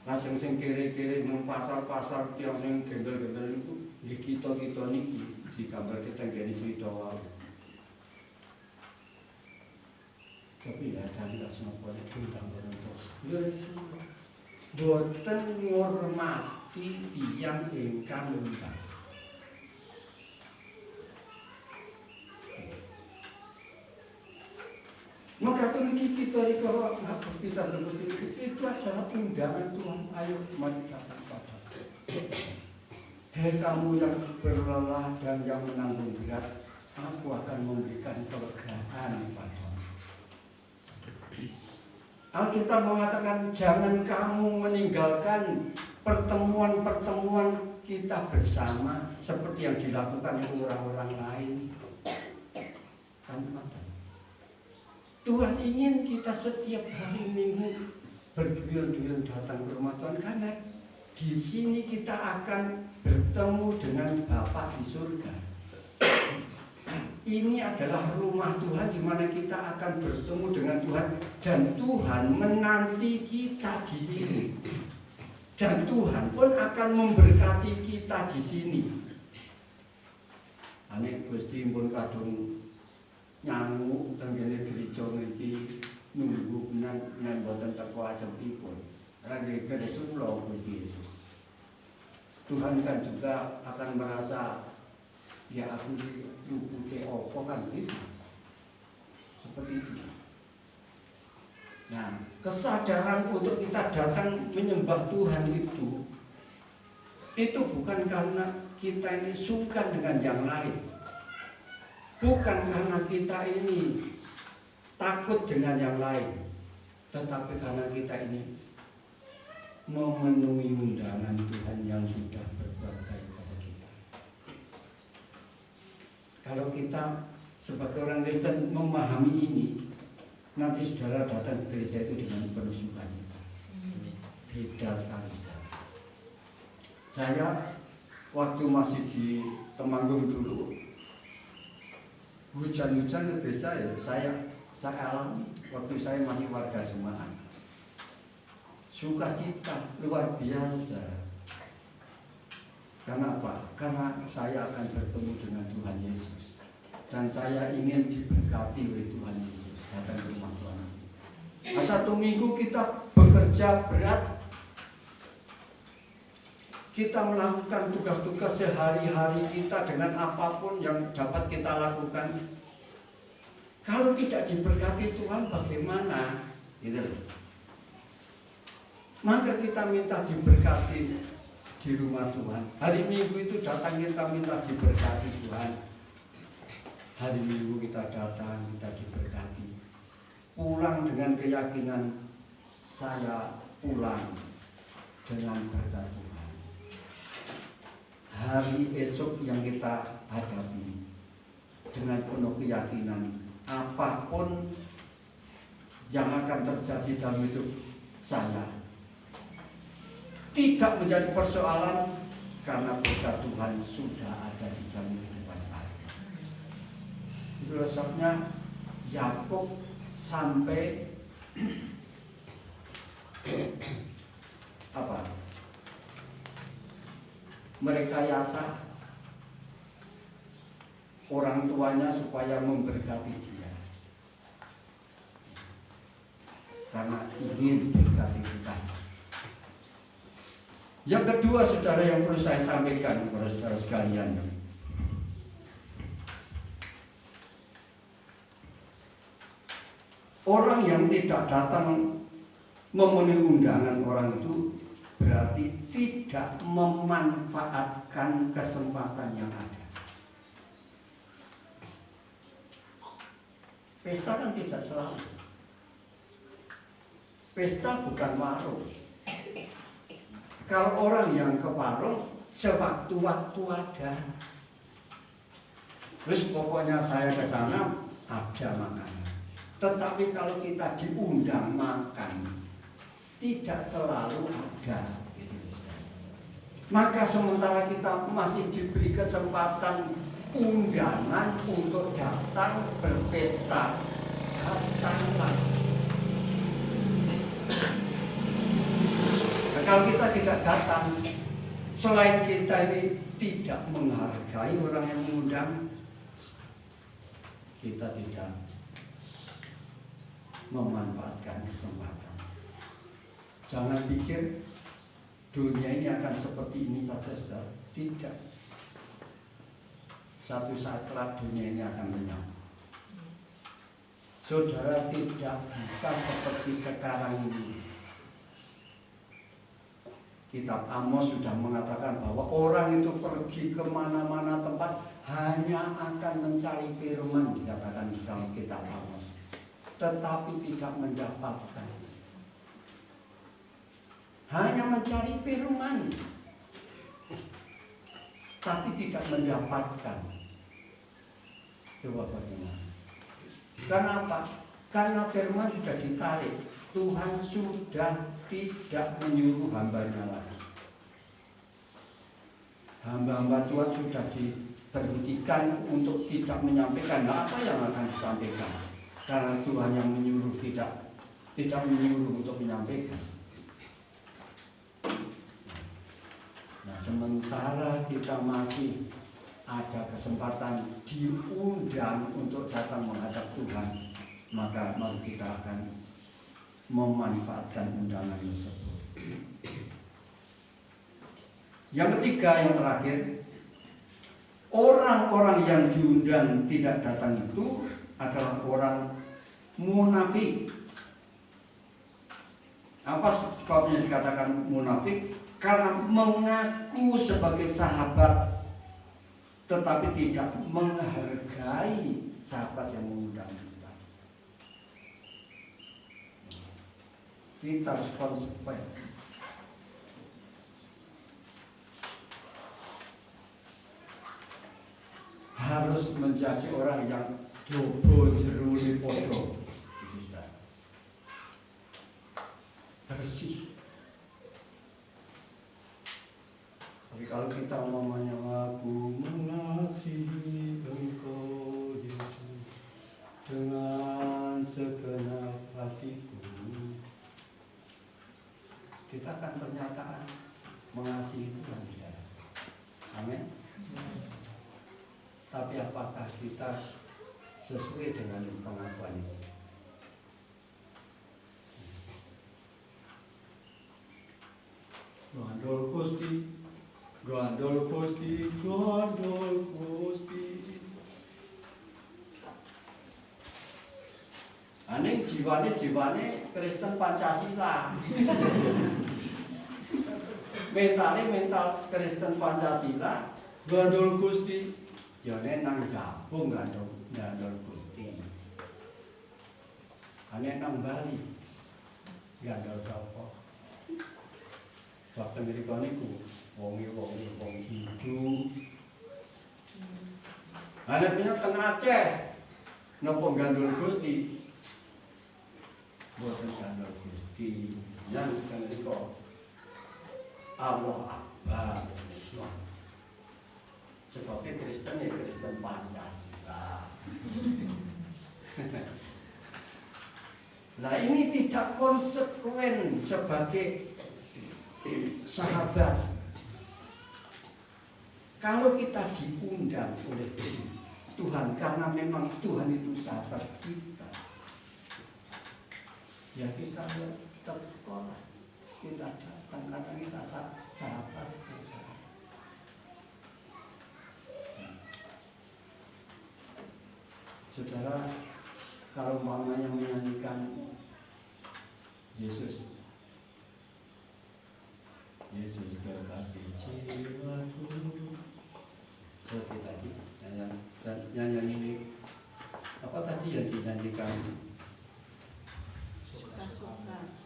Lajeng sing kere-kere nang pasar-pasar tiyang sing gembel-gembel niku nggih kita-kita niki digambar ketengene cerita wae. Tapi ya jadi asnapa diundang untuk. Ya Yesus. Boten ngurmati tiyang ingkang ngundang. Maka niki kita kalau kita terus itu adalah undangan Tuhan. Ayo mari datang padaku. Hei kamu yang berlelah dan yang menanggung berat, aku akan memberikan kelegaan padamu. Alkitab mengatakan jangan kamu meninggalkan pertemuan-pertemuan kita bersama seperti yang dilakukan orang-orang lain. Tuhan ingin kita setiap hari Minggu berduyun-duyun datang ke rumah Tuhan karena di sini kita akan bertemu dengan Bapa di surga. Ini adalah rumah Tuhan di mana kita akan bertemu dengan Tuhan dan Tuhan menanti kita di sini. Dan Tuhan pun akan memberkati kita di sini. Ane Gusti pun kadung nyangu tenggene gereja niki nunggu nang boten teko ajengipun. Ora gegere sula Gusti Yesus. Tuhan kan juga akan merasa ya aku lupute apa kan gitu. Seperti itu. Nah, kesadaran untuk kita datang menyembah Tuhan itu bukan karena kita ini sungkan dengan yang lain. Bukan karena kita ini takut dengan yang lain, tetapi karena kita ini memenuhi undangan Tuhan yang sudah berbuat baik kepada kita. Kalau kita sebagai orang Kristen memahami ini, nanti saudara datang ke gereja itu dengan penuh sukacita. Beda sekali. Saya waktu masih di Temanggung dulu, hujan-hujan ke gereja ya saya alami waktu saya masih warga jemaat. Sukacita luar biasa saudara. Kenapa? Karena saya akan bertemu dengan Tuhan Yesus dan saya ingin diberkati oleh Tuhan Yesus datang ke rumah Tuhan. Nah, satu minggu kita bekerja berat, kita melakukan tugas-tugas sehari-hari kita dengan apapun yang dapat kita lakukan. Kalau tidak diberkati Tuhan bagaimana? Gitu. Maka kita minta diberkati di rumah Tuhan. Hari Minggu itu datang kita minta diberkati Tuhan. Hari Minggu kita datang, kita diberkati. Pulang dengan keyakinan saya pulang dengan berkat Tuhan. Hari esok yang kita hadapi dengan penuh keyakinan apapun yang akan terjadi dalam hidup saya tidak menjadi persoalan karena berkat Tuhan sudah ada di dalam kehidupan saya. Itu sebabnya Yakub sampai merekayasa orang tuanya supaya memberkati dia, karena ingin berkati kita. Yang kedua, saudara, yang perlu saya sampaikan kepada saudara sekalian, orang yang tidak datang memenuhi undangan orang itu berarti tidak memanfaatkan kesempatan yang ada. Pesta kan tidak selalu. Pesta bukan warung. Kalau orang yang ke warung sewaktu-waktu ada. Terus pokoknya saya ke sana ada makanan. Tetapi kalau kita diundang makan, tidak selalu ada. Maka sementara kita masih diberi kesempatan undangan untuk datang berpesta, datanglah. Nah, kalau kita tidak datang, selain kita ini tidak menghargai orang yang mengundang, kita tidak memanfaatkan kesempatan. Jangan pikir dunia ini akan seperti ini saja, saudara. Tidak. Satu saat kelak dunia ini akan lenyap. Saudara tidak bisa seperti sekarang ini. Kitab Amos sudah mengatakan bahwa orang itu pergi kemana-mana tempat hanya akan mencari firman, dikatakan di dalam kitab Amos, tetapi tidak mendapatkan. Hanya mencari firman, tapi tidak mendapatkan. Coba bagaimana? Kenapa? Karena firman sudah ditarik. Tuhan sudah tidak menyuruh hambanya lagi. Hamba-hamba Tuhan sudah diberhentikan untuk tidak menyampaikan. Nah, apa yang akan disampaikan? Karena Tuhan yang menyuruh tidak menyuruh untuk menyampaikan. Nah, sementara kita masih ada kesempatan diundang untuk datang menghadap Tuhan, maka mari kita akan memanfaatkan undangan tersebut. Yang ketiga, yang terakhir, orang-orang yang diundang tidak datang itu adalah orang munafik. Apa sebabnya dikatakan munafik? Karena mengaku sebagai sahabat tetapi tidak menghargai sahabat yang mengundang kita. Kita harus konsekuen. Harus menjadi orang yang jobo jeruli podo, bersih. Tapi kalau kita umpamanya aku mengasihi Engkau Yesus dengan segenap hatiku, kita akan pernyataan mengasihi Tuhan kita. Amin. Tapi apakah kita sesuai dengan pengakuan itu? Gandol Gusti, Gandol Gusti, Gandol Gusti. Aning jiwane Kristen Pancasila. mental Kristen Pancasila, Gandol Gusti. Jane nang Jabung Gandol Gusti. Ane nang Bali. Gandol sapa? Waktu mereka niku wong hidup. Anak punya tengah Aceh, nopo Gandol Gusti, bukan Gandol Gusti, yang mereka Allah Akbar. Sebabnya Kristen ya Kristen Pancasila. Nah, ini tidak konsekuen sebagai sahabat. Kalau kita diundang oleh Tuhan karena memang Tuhan itu sahabat kita, ya kita terkolah, kita datang karena kita sahabat. Saudara, kalau mamanya menyanyikan Yesus kekasih jiwaku, seperti tadi nyanyian ini apa tadi yang dinyanyikan?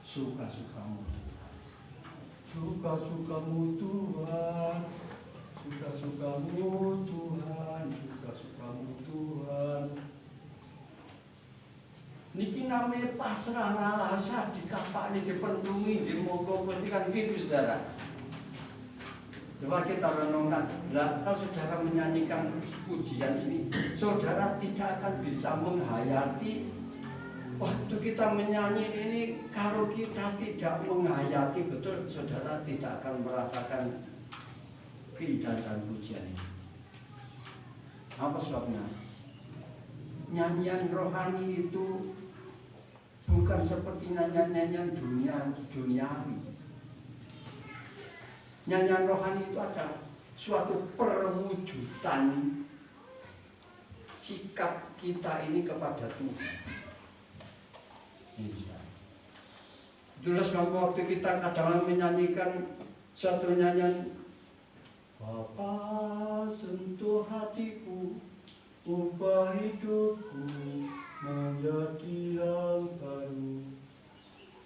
Suka-sukamu Tuhan, suka-sukamu Tuhan. Niki namanya pasrah ngalah sah dikapak ini dipenuhi dimogok pasti kan gitu saudara. Coba kita renungkan, kalau saudara menyanyikan pujian ini, saudara tidak akan bisa menghayati waktu kita menyanyi ini. Kalau kita tidak menghayati betul, saudara tidak akan merasakan keindahan pujian ini. Apa sebabnya? Nyanyian rohani itu bukan seperti nyanyian duniawi. Nyanyian rohani itu adalah suatu perwujudan sikap kita ini kepada Tuhan. Itulah sebab waktu kita kadang menyanyikan suatu nyanyian, Bapa sentuh hatiku, ubah hidupku menjadi yang baru.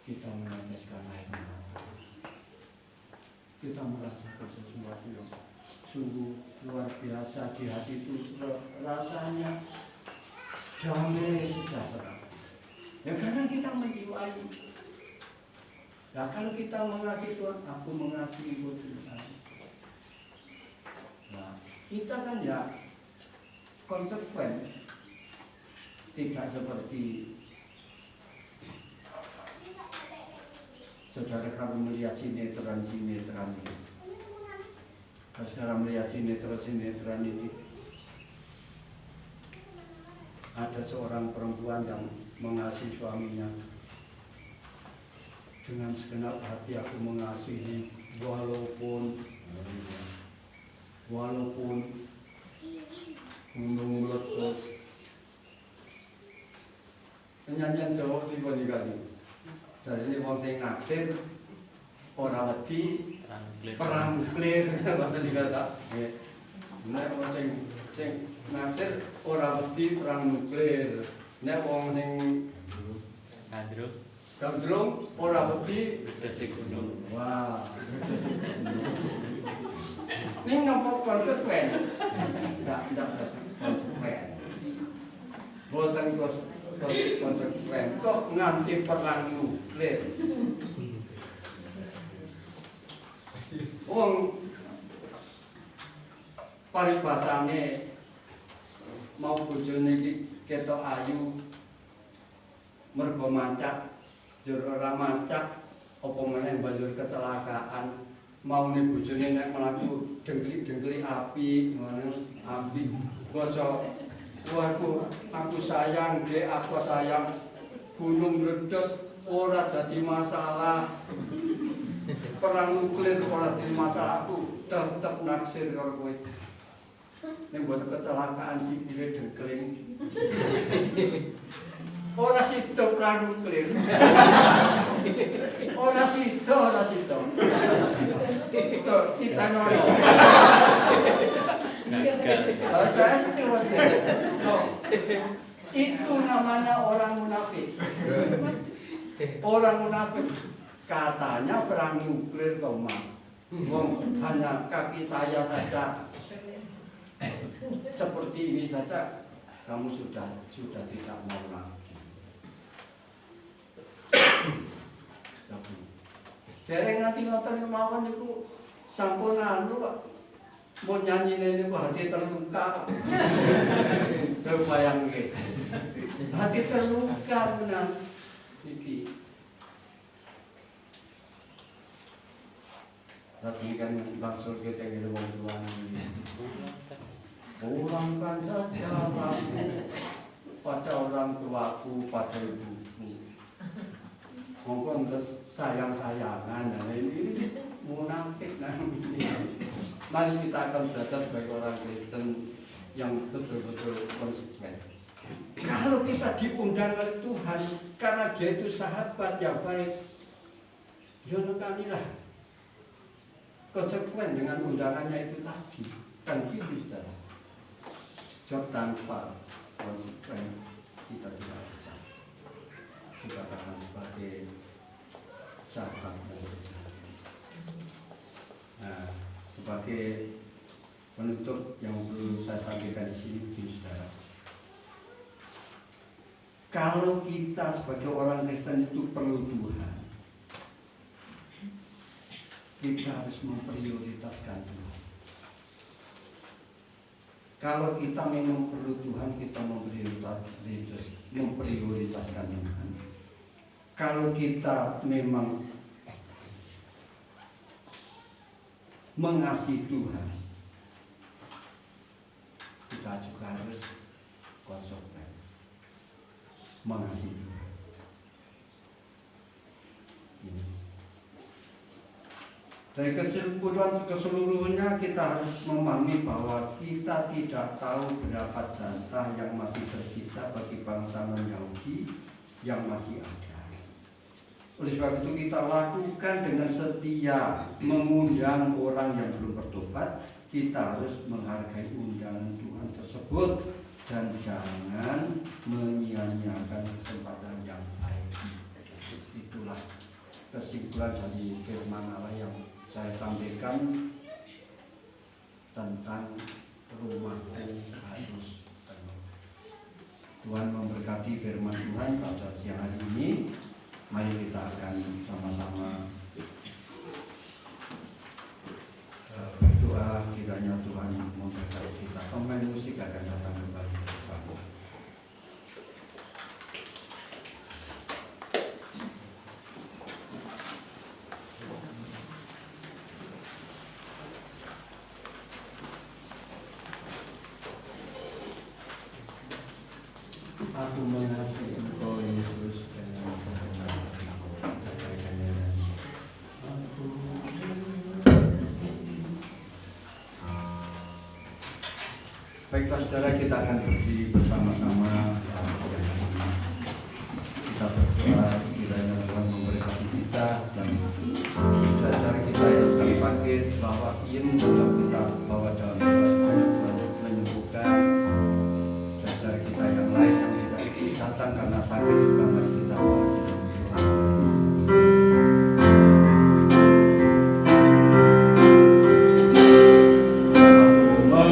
Kita meneteskan air mata. Kita merasakan sesuatu yang sungguh luar biasa di hati itu, rasanya damai sejahtera. Ya karena kita menjiwai. Nah kalau kita mengasihi Tuhan, aku mengasihi Tuhan. Nah kita kan ya konsekuen, tidak seperti saudara kalau melihat sinetron ini. Kalau saudara melihat sinetron ini, ada seorang perempuan yang mengasihi suaminya. Dengan segenap hati aku mengasihi, walaupun gunung meletus. Penyanyian Jawa niku kali. Jadi wong sing naksir ora wedi perang nuklir ngoten dikata. Nggih. Nek wong sing naksir ora wedi perang nuklir. Nek wong sing gandrung ora wedi resik gunung. Wah. Ini nampak konsekuen. Tidak konsekuen. Boten konsekuen. Kok nganti perang nuklir? Wong paribasane mau bojone iki ketok ayu mergo mancak, jur ora mancak apa meneh banjur kecelakaan. Mau nih bojone nek mlaku dengkli api ngono api basa aku sayang dek, aku sayang gunung meledos ora dadi masalah, perang nuklir ora dadi masalah, aku tetep naksir karo kowe. Nek buat kecelakaan sikile dengkling ora sida perang nuklir. Ora sida. Kita nolak. Saya setuju. Itu namanya orang munafik. Orang munafik katanya perang nuklir kau mas. Hanya kaki saya saja seperti ini saja kamu sudah tidak mau lagi. Dereng nganti ngoten kemawon niku sampun anu kok mun nyanyine niku hati terluka kok. Coba bayangke. Hati terluka menan iki. Tadi kan langsung kita ngene wong tuane. Pulangkan saja aku pada orang tuaku, pada ibuku. Monggo terus sayang-sayangan. Nah ini munafik namanya. Mari kita akan belajar sebagai orang Kristen yang betul-betul konsekuen. Kalau kita diundang oleh Tuhan karena Dia itu sahabat yang baik, ya nekanilah konsekuen dengan undangannya itu tadi. Kan gitu saudara. Sebab tanpa konsekuen kita tidak bisa dikatakan sebagai sahabat yang sejati. Nah, sebagai penutup yang perlu saya sampaikan di sini, saudara. Kalau kita sebagai orang Kristen itu perlu Tuhan, kita harus memprioritaskan Tuhan. Kalau kita memang perlu Tuhan, kita memprioritaskan Tuhan. Kalau kita memang mengasihi Tuhan, kita juga harus konsekuen mengasihi Tuhan. Ini. Dari keseluruhannya kita harus memahami bahwa kita tidak tahu berapa jatah yang masih tersisa bagi bangsa non-Yahudi yang masih ada. Oleh sebab itu kita lakukan dengan setia mengundang orang yang belum bertobat. Kita harus menghargai undangan Tuhan tersebut dan jangan menyia-nyiakan kesempatan yang baik. Itulah kesimpulan dari firman Allah yang saya sampaikan tentang rumahku harus penuh. Tuhan memberkati firman Tuhan pada siang hari ini. Mari kita akan sama-sama berdoa kiranya Tuhan memberkati kita. Pemain musik akan datang kembali ke depan. Aku mengasihi Engkau Yesus dengan segenap hatiku. Kita berikannya nyanyi. Baiklah saudara, kita akan berdiri bersama-sama. Kita berdoa kiranya Tuhan memberkati kita dan saudara kita yang sedang sakit bahwa yang kita bawa dalam Tuhan menyembuhkan. Saudara kita yang lain yang tidak datang karena sakit juga mari kita bawa di dalam Tuhan. Oh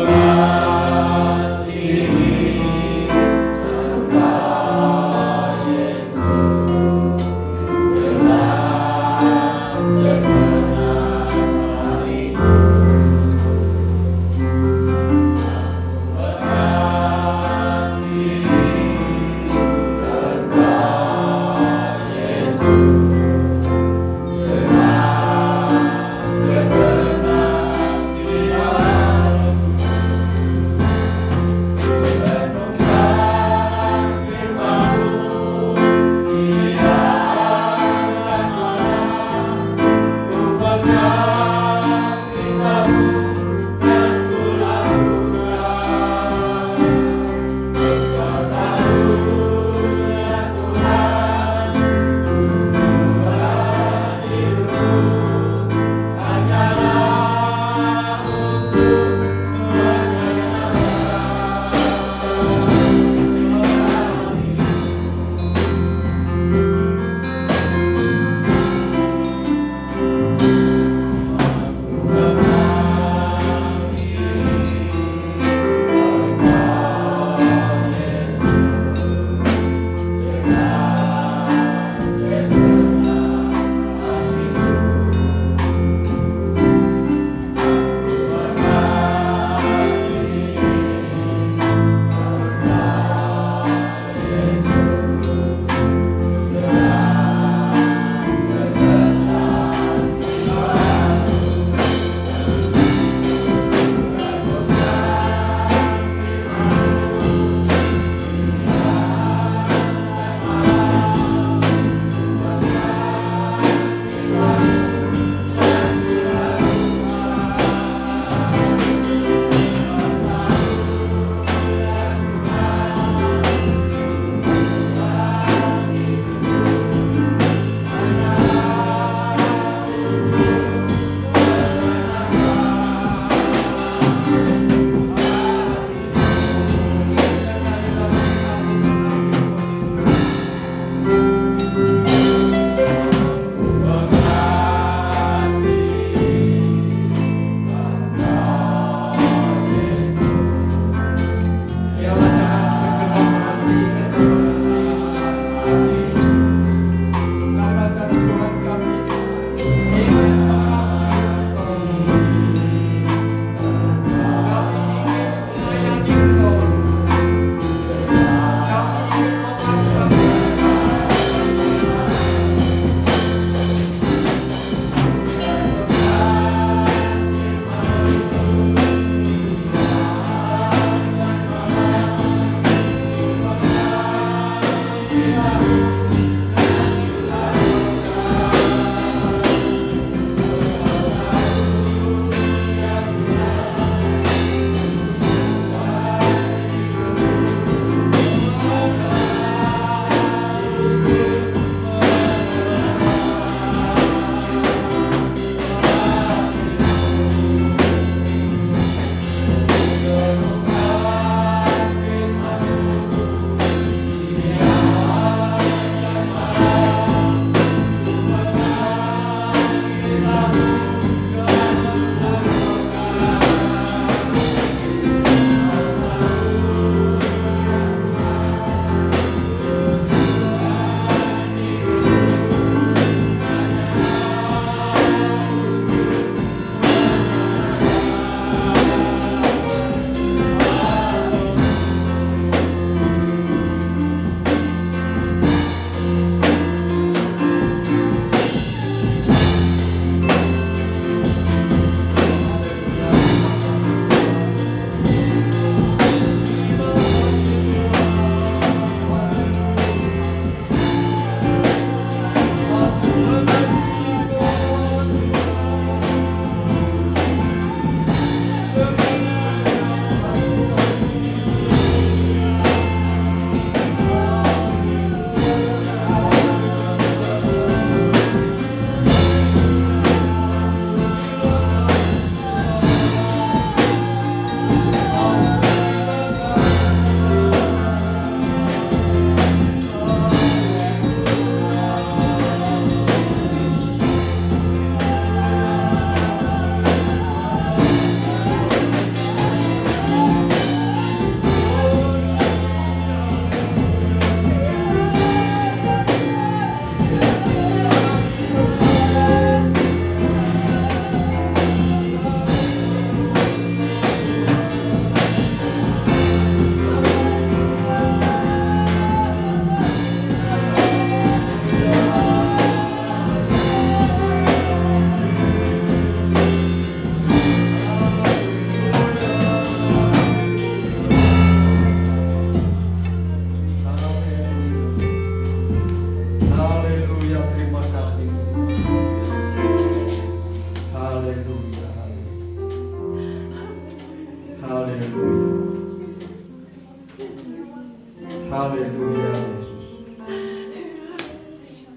Haleluya Yesus.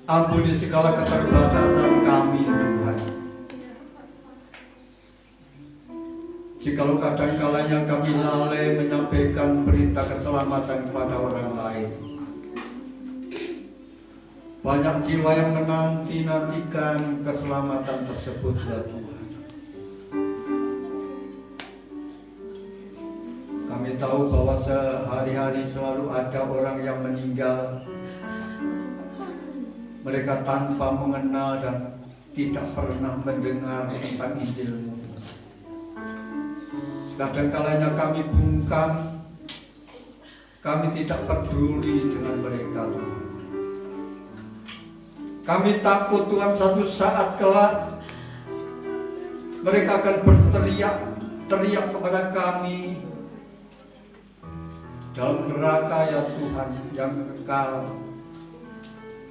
Ampuni segala keterbatasan kami Tuhan. Jikalau kadang-kalanya kami lalai menyampaikan berita keselamatan kepada orang lain, banyak jiwa yang menanti-nantikan keselamatan tersebut ya Tuhan. Kami tahu bahwa sehari-hari selalu ada orang yang meninggal, mereka tanpa mengenal dan tidak pernah mendengar tentang Injil-Mu. Kadang-kalanya kami bungkam, kami tidak peduli dengan mereka Tuhan. Kami takut Tuhan suatu saat kelak mereka akan berteriak kepada kami dalam neraka ya Tuhan yang kekal.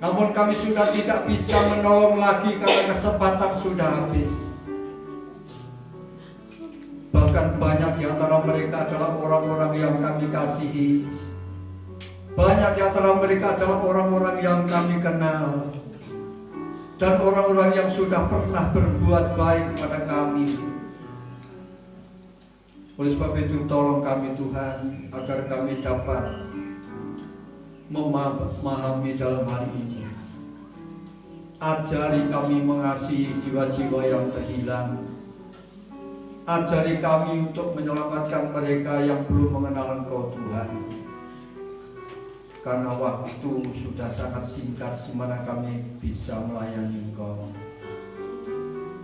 Namun kami sudah tidak bisa menolong lagi karena kesempatan sudah habis. Bahkan banyak di antara mereka adalah orang-orang yang kami kasihi. Banyak di antara mereka adalah orang-orang yang kami kenal. Dan orang-orang yang sudah pernah berbuat baik kepada kami. Oleh sebab itu tolong kami Tuhan agar kami dapat memahami dalam hal ini. Ajari kami mengasihi jiwa-jiwa yang terhilang. Ajari kami untuk menyelamatkan mereka yang belum mengenal Engkau Tuhan. Karena waktu sudah sangat singkat di mana kami bisa melayani Engkau.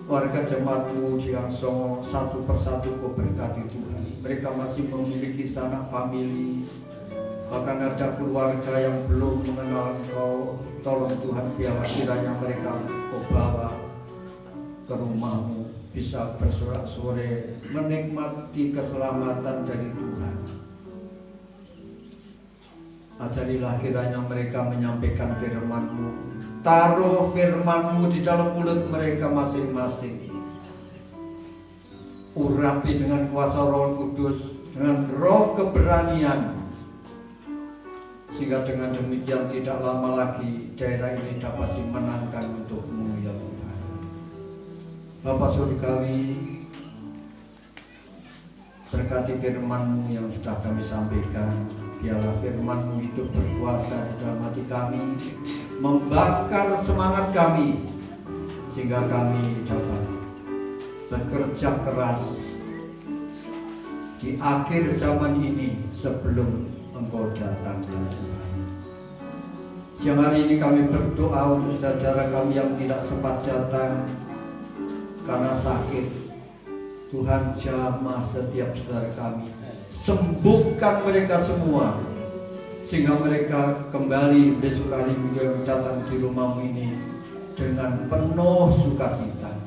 Warga jemaat-Mu yang Songo satu persatu Kau berkati Tuhan. Mereka masih memiliki sanak famili, bahkan ada keluarga yang belum mengenal Engkau. Tolong Tuhan, biarlah kiranya mereka Kau bawa ke rumah-Mu, bisa bersorak-sore menikmati keselamatan dari Tuhan. Ajarilah kiranya mereka menyampaikan firman-Mu. Taruh firman-Mu di dalam mulut mereka masing-masing. Urapi dengan kuasa Roh Kudus, dengan roh keberanian, sehingga dengan demikian tidak lama lagi daerah ini dapat dimenangkan untuk-Mu ya Tuhan. Bapa Surgawi, berkati firman-Mu yang sudah kami sampaikan. Biarlah firman-Mu hidup berkuasa di dalam hati kami, membakar semangat kami, sehingga kami dapat bekerja keras di akhir zaman ini sebelum Engkau datang ya Tuhan. Siang hari ini kami berdoa untuk saudara kami yang tidak sempat datang karena sakit. Tuhan jamah setiap saudara kami, sembuhkan mereka semua, sehingga mereka kembali besok hari Minggu datang di rumah-Mu ini dengan penuh sukacita.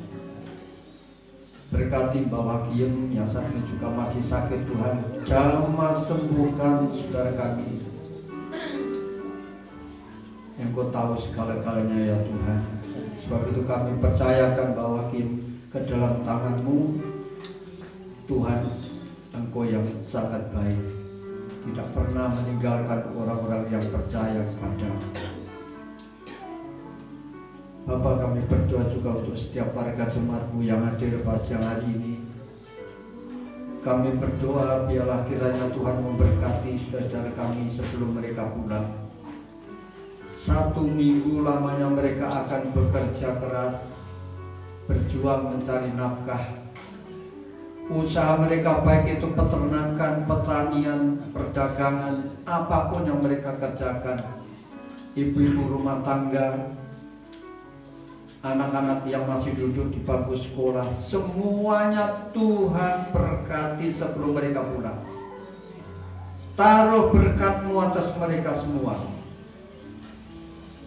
Berkati Mbak Hakim yang saat ini juga masih sakit, Tuhan jamah sembuhkan saudara kami. Yang Kau tahu segala-galanya ya Tuhan. Sebab itu kami percayakan Mbak Hakim ke dalam tangan-Mu Tuhan. Engkau yang sangat baik, tidak pernah meninggalkan orang-orang yang percaya kepada-Mu. Bapa, kami berdoa juga untuk setiap warga jemaat-Mu yang hadir pada siang hari ini. Kami berdoa biarlah kiranya Tuhan memberkati saudara kami sebelum mereka pulang. 1 minggu lamanya mereka akan bekerja keras, berjuang mencari nafkah. Usaha mereka baik itu peternakan, pertanian, perdagangan, apapun yang mereka kerjakan. Ibu-ibu rumah tangga, anak-anak yang masih duduk di bangku sekolah, semuanya Tuhan berkati sebelum mereka pulang. Taruh berkat-Mu atas mereka semua.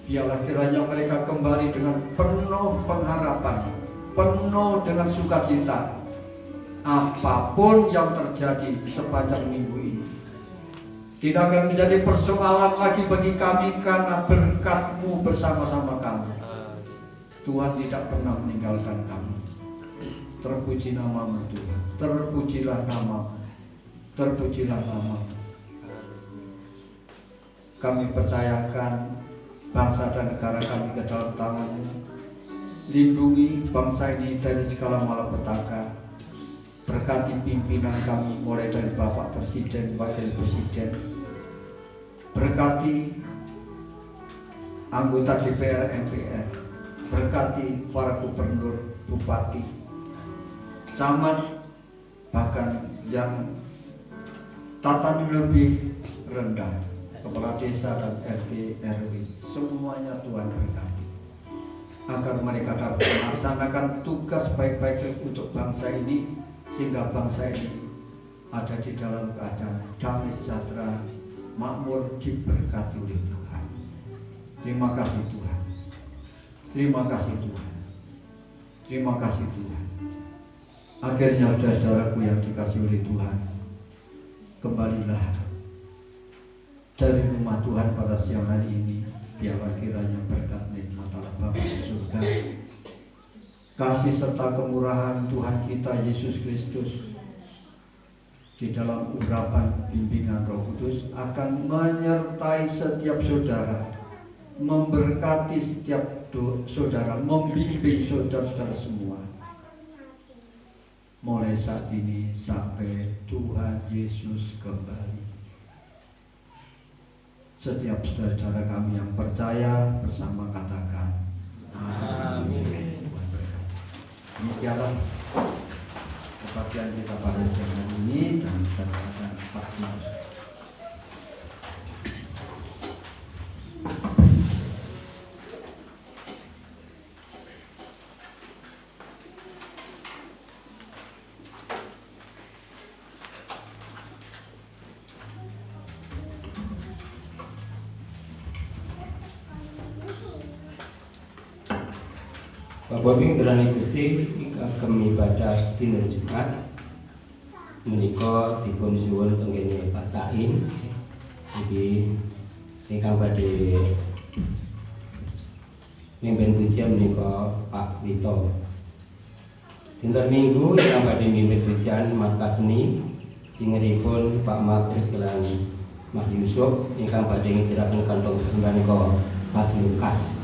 Biarlah kiranya mereka kembali dengan penuh pengharapan, penuh dengan sukacita. Apapun yang terjadi sepanjang minggu ini tidak akan menjadi persoalan lagi bagi kami, karena berkat-Mu bersama-sama kami. Tuhan tidak pernah meninggalkan kami. Terpuji nama-Mu Tuhan, terpujilah nama-Mu, terpujilah nama-Mu. kami percayakan bangsa dan negara kami ke dalam tangan-Mu. Lindungi bangsa ini dari segala malapetaka. Berkati pimpinan kami mulai dari Bapak Presiden, Wakil Presiden. Berkati anggota DPR, MPR. Berkati para gubernur, bupati, camat, bahkan yang tatanan lebih rendah, kepala desa dan RT RW, semuanya Tuhan berkati agar mereka dapat melaksanakan tugas baik-baik untuk bangsa ini, sehingga bangsa ini ada di dalam keadaan damai sejahtera, makmur, diberkati oleh Tuhan. Terima kasih Tuhan. Terima kasih Tuhan. Terima kasih Tuhan. Akhirnya saudara-saudaraku yang dikasihi oleh Tuhan, kembalilah dari rumah Tuhan pada siang hari ini. Biarlah kiranya berkat nikmat Allah Bapa di surga, kasih serta kemurahan Tuhan kita Yesus Kristus di dalam urapan bimbingan Roh Kudus akan menyertai setiap saudara, memberkati setiap saudara, membimbing saudara-saudara semua mulai saat ini sampai Tuhan Yesus kembali. Setiap saudara-saudara kami yang percaya bersama katakan amin. Demikianlah kebaktian kita pada siang hari ini, dan kita akan Pak. Bapak Pinterani Gusti kagem ibadah dina Jumat menika dipun suwun tengene Pak Sain iki ingkang badhe mimpin pujian menika Pak Wito. Dinten Minggu ingkang badhe mimpin pujian Markas Seni singeripun Pak Matris kelan Mas Yusuf ingkang badhe ngidiraken kantong menika Mas Lukas.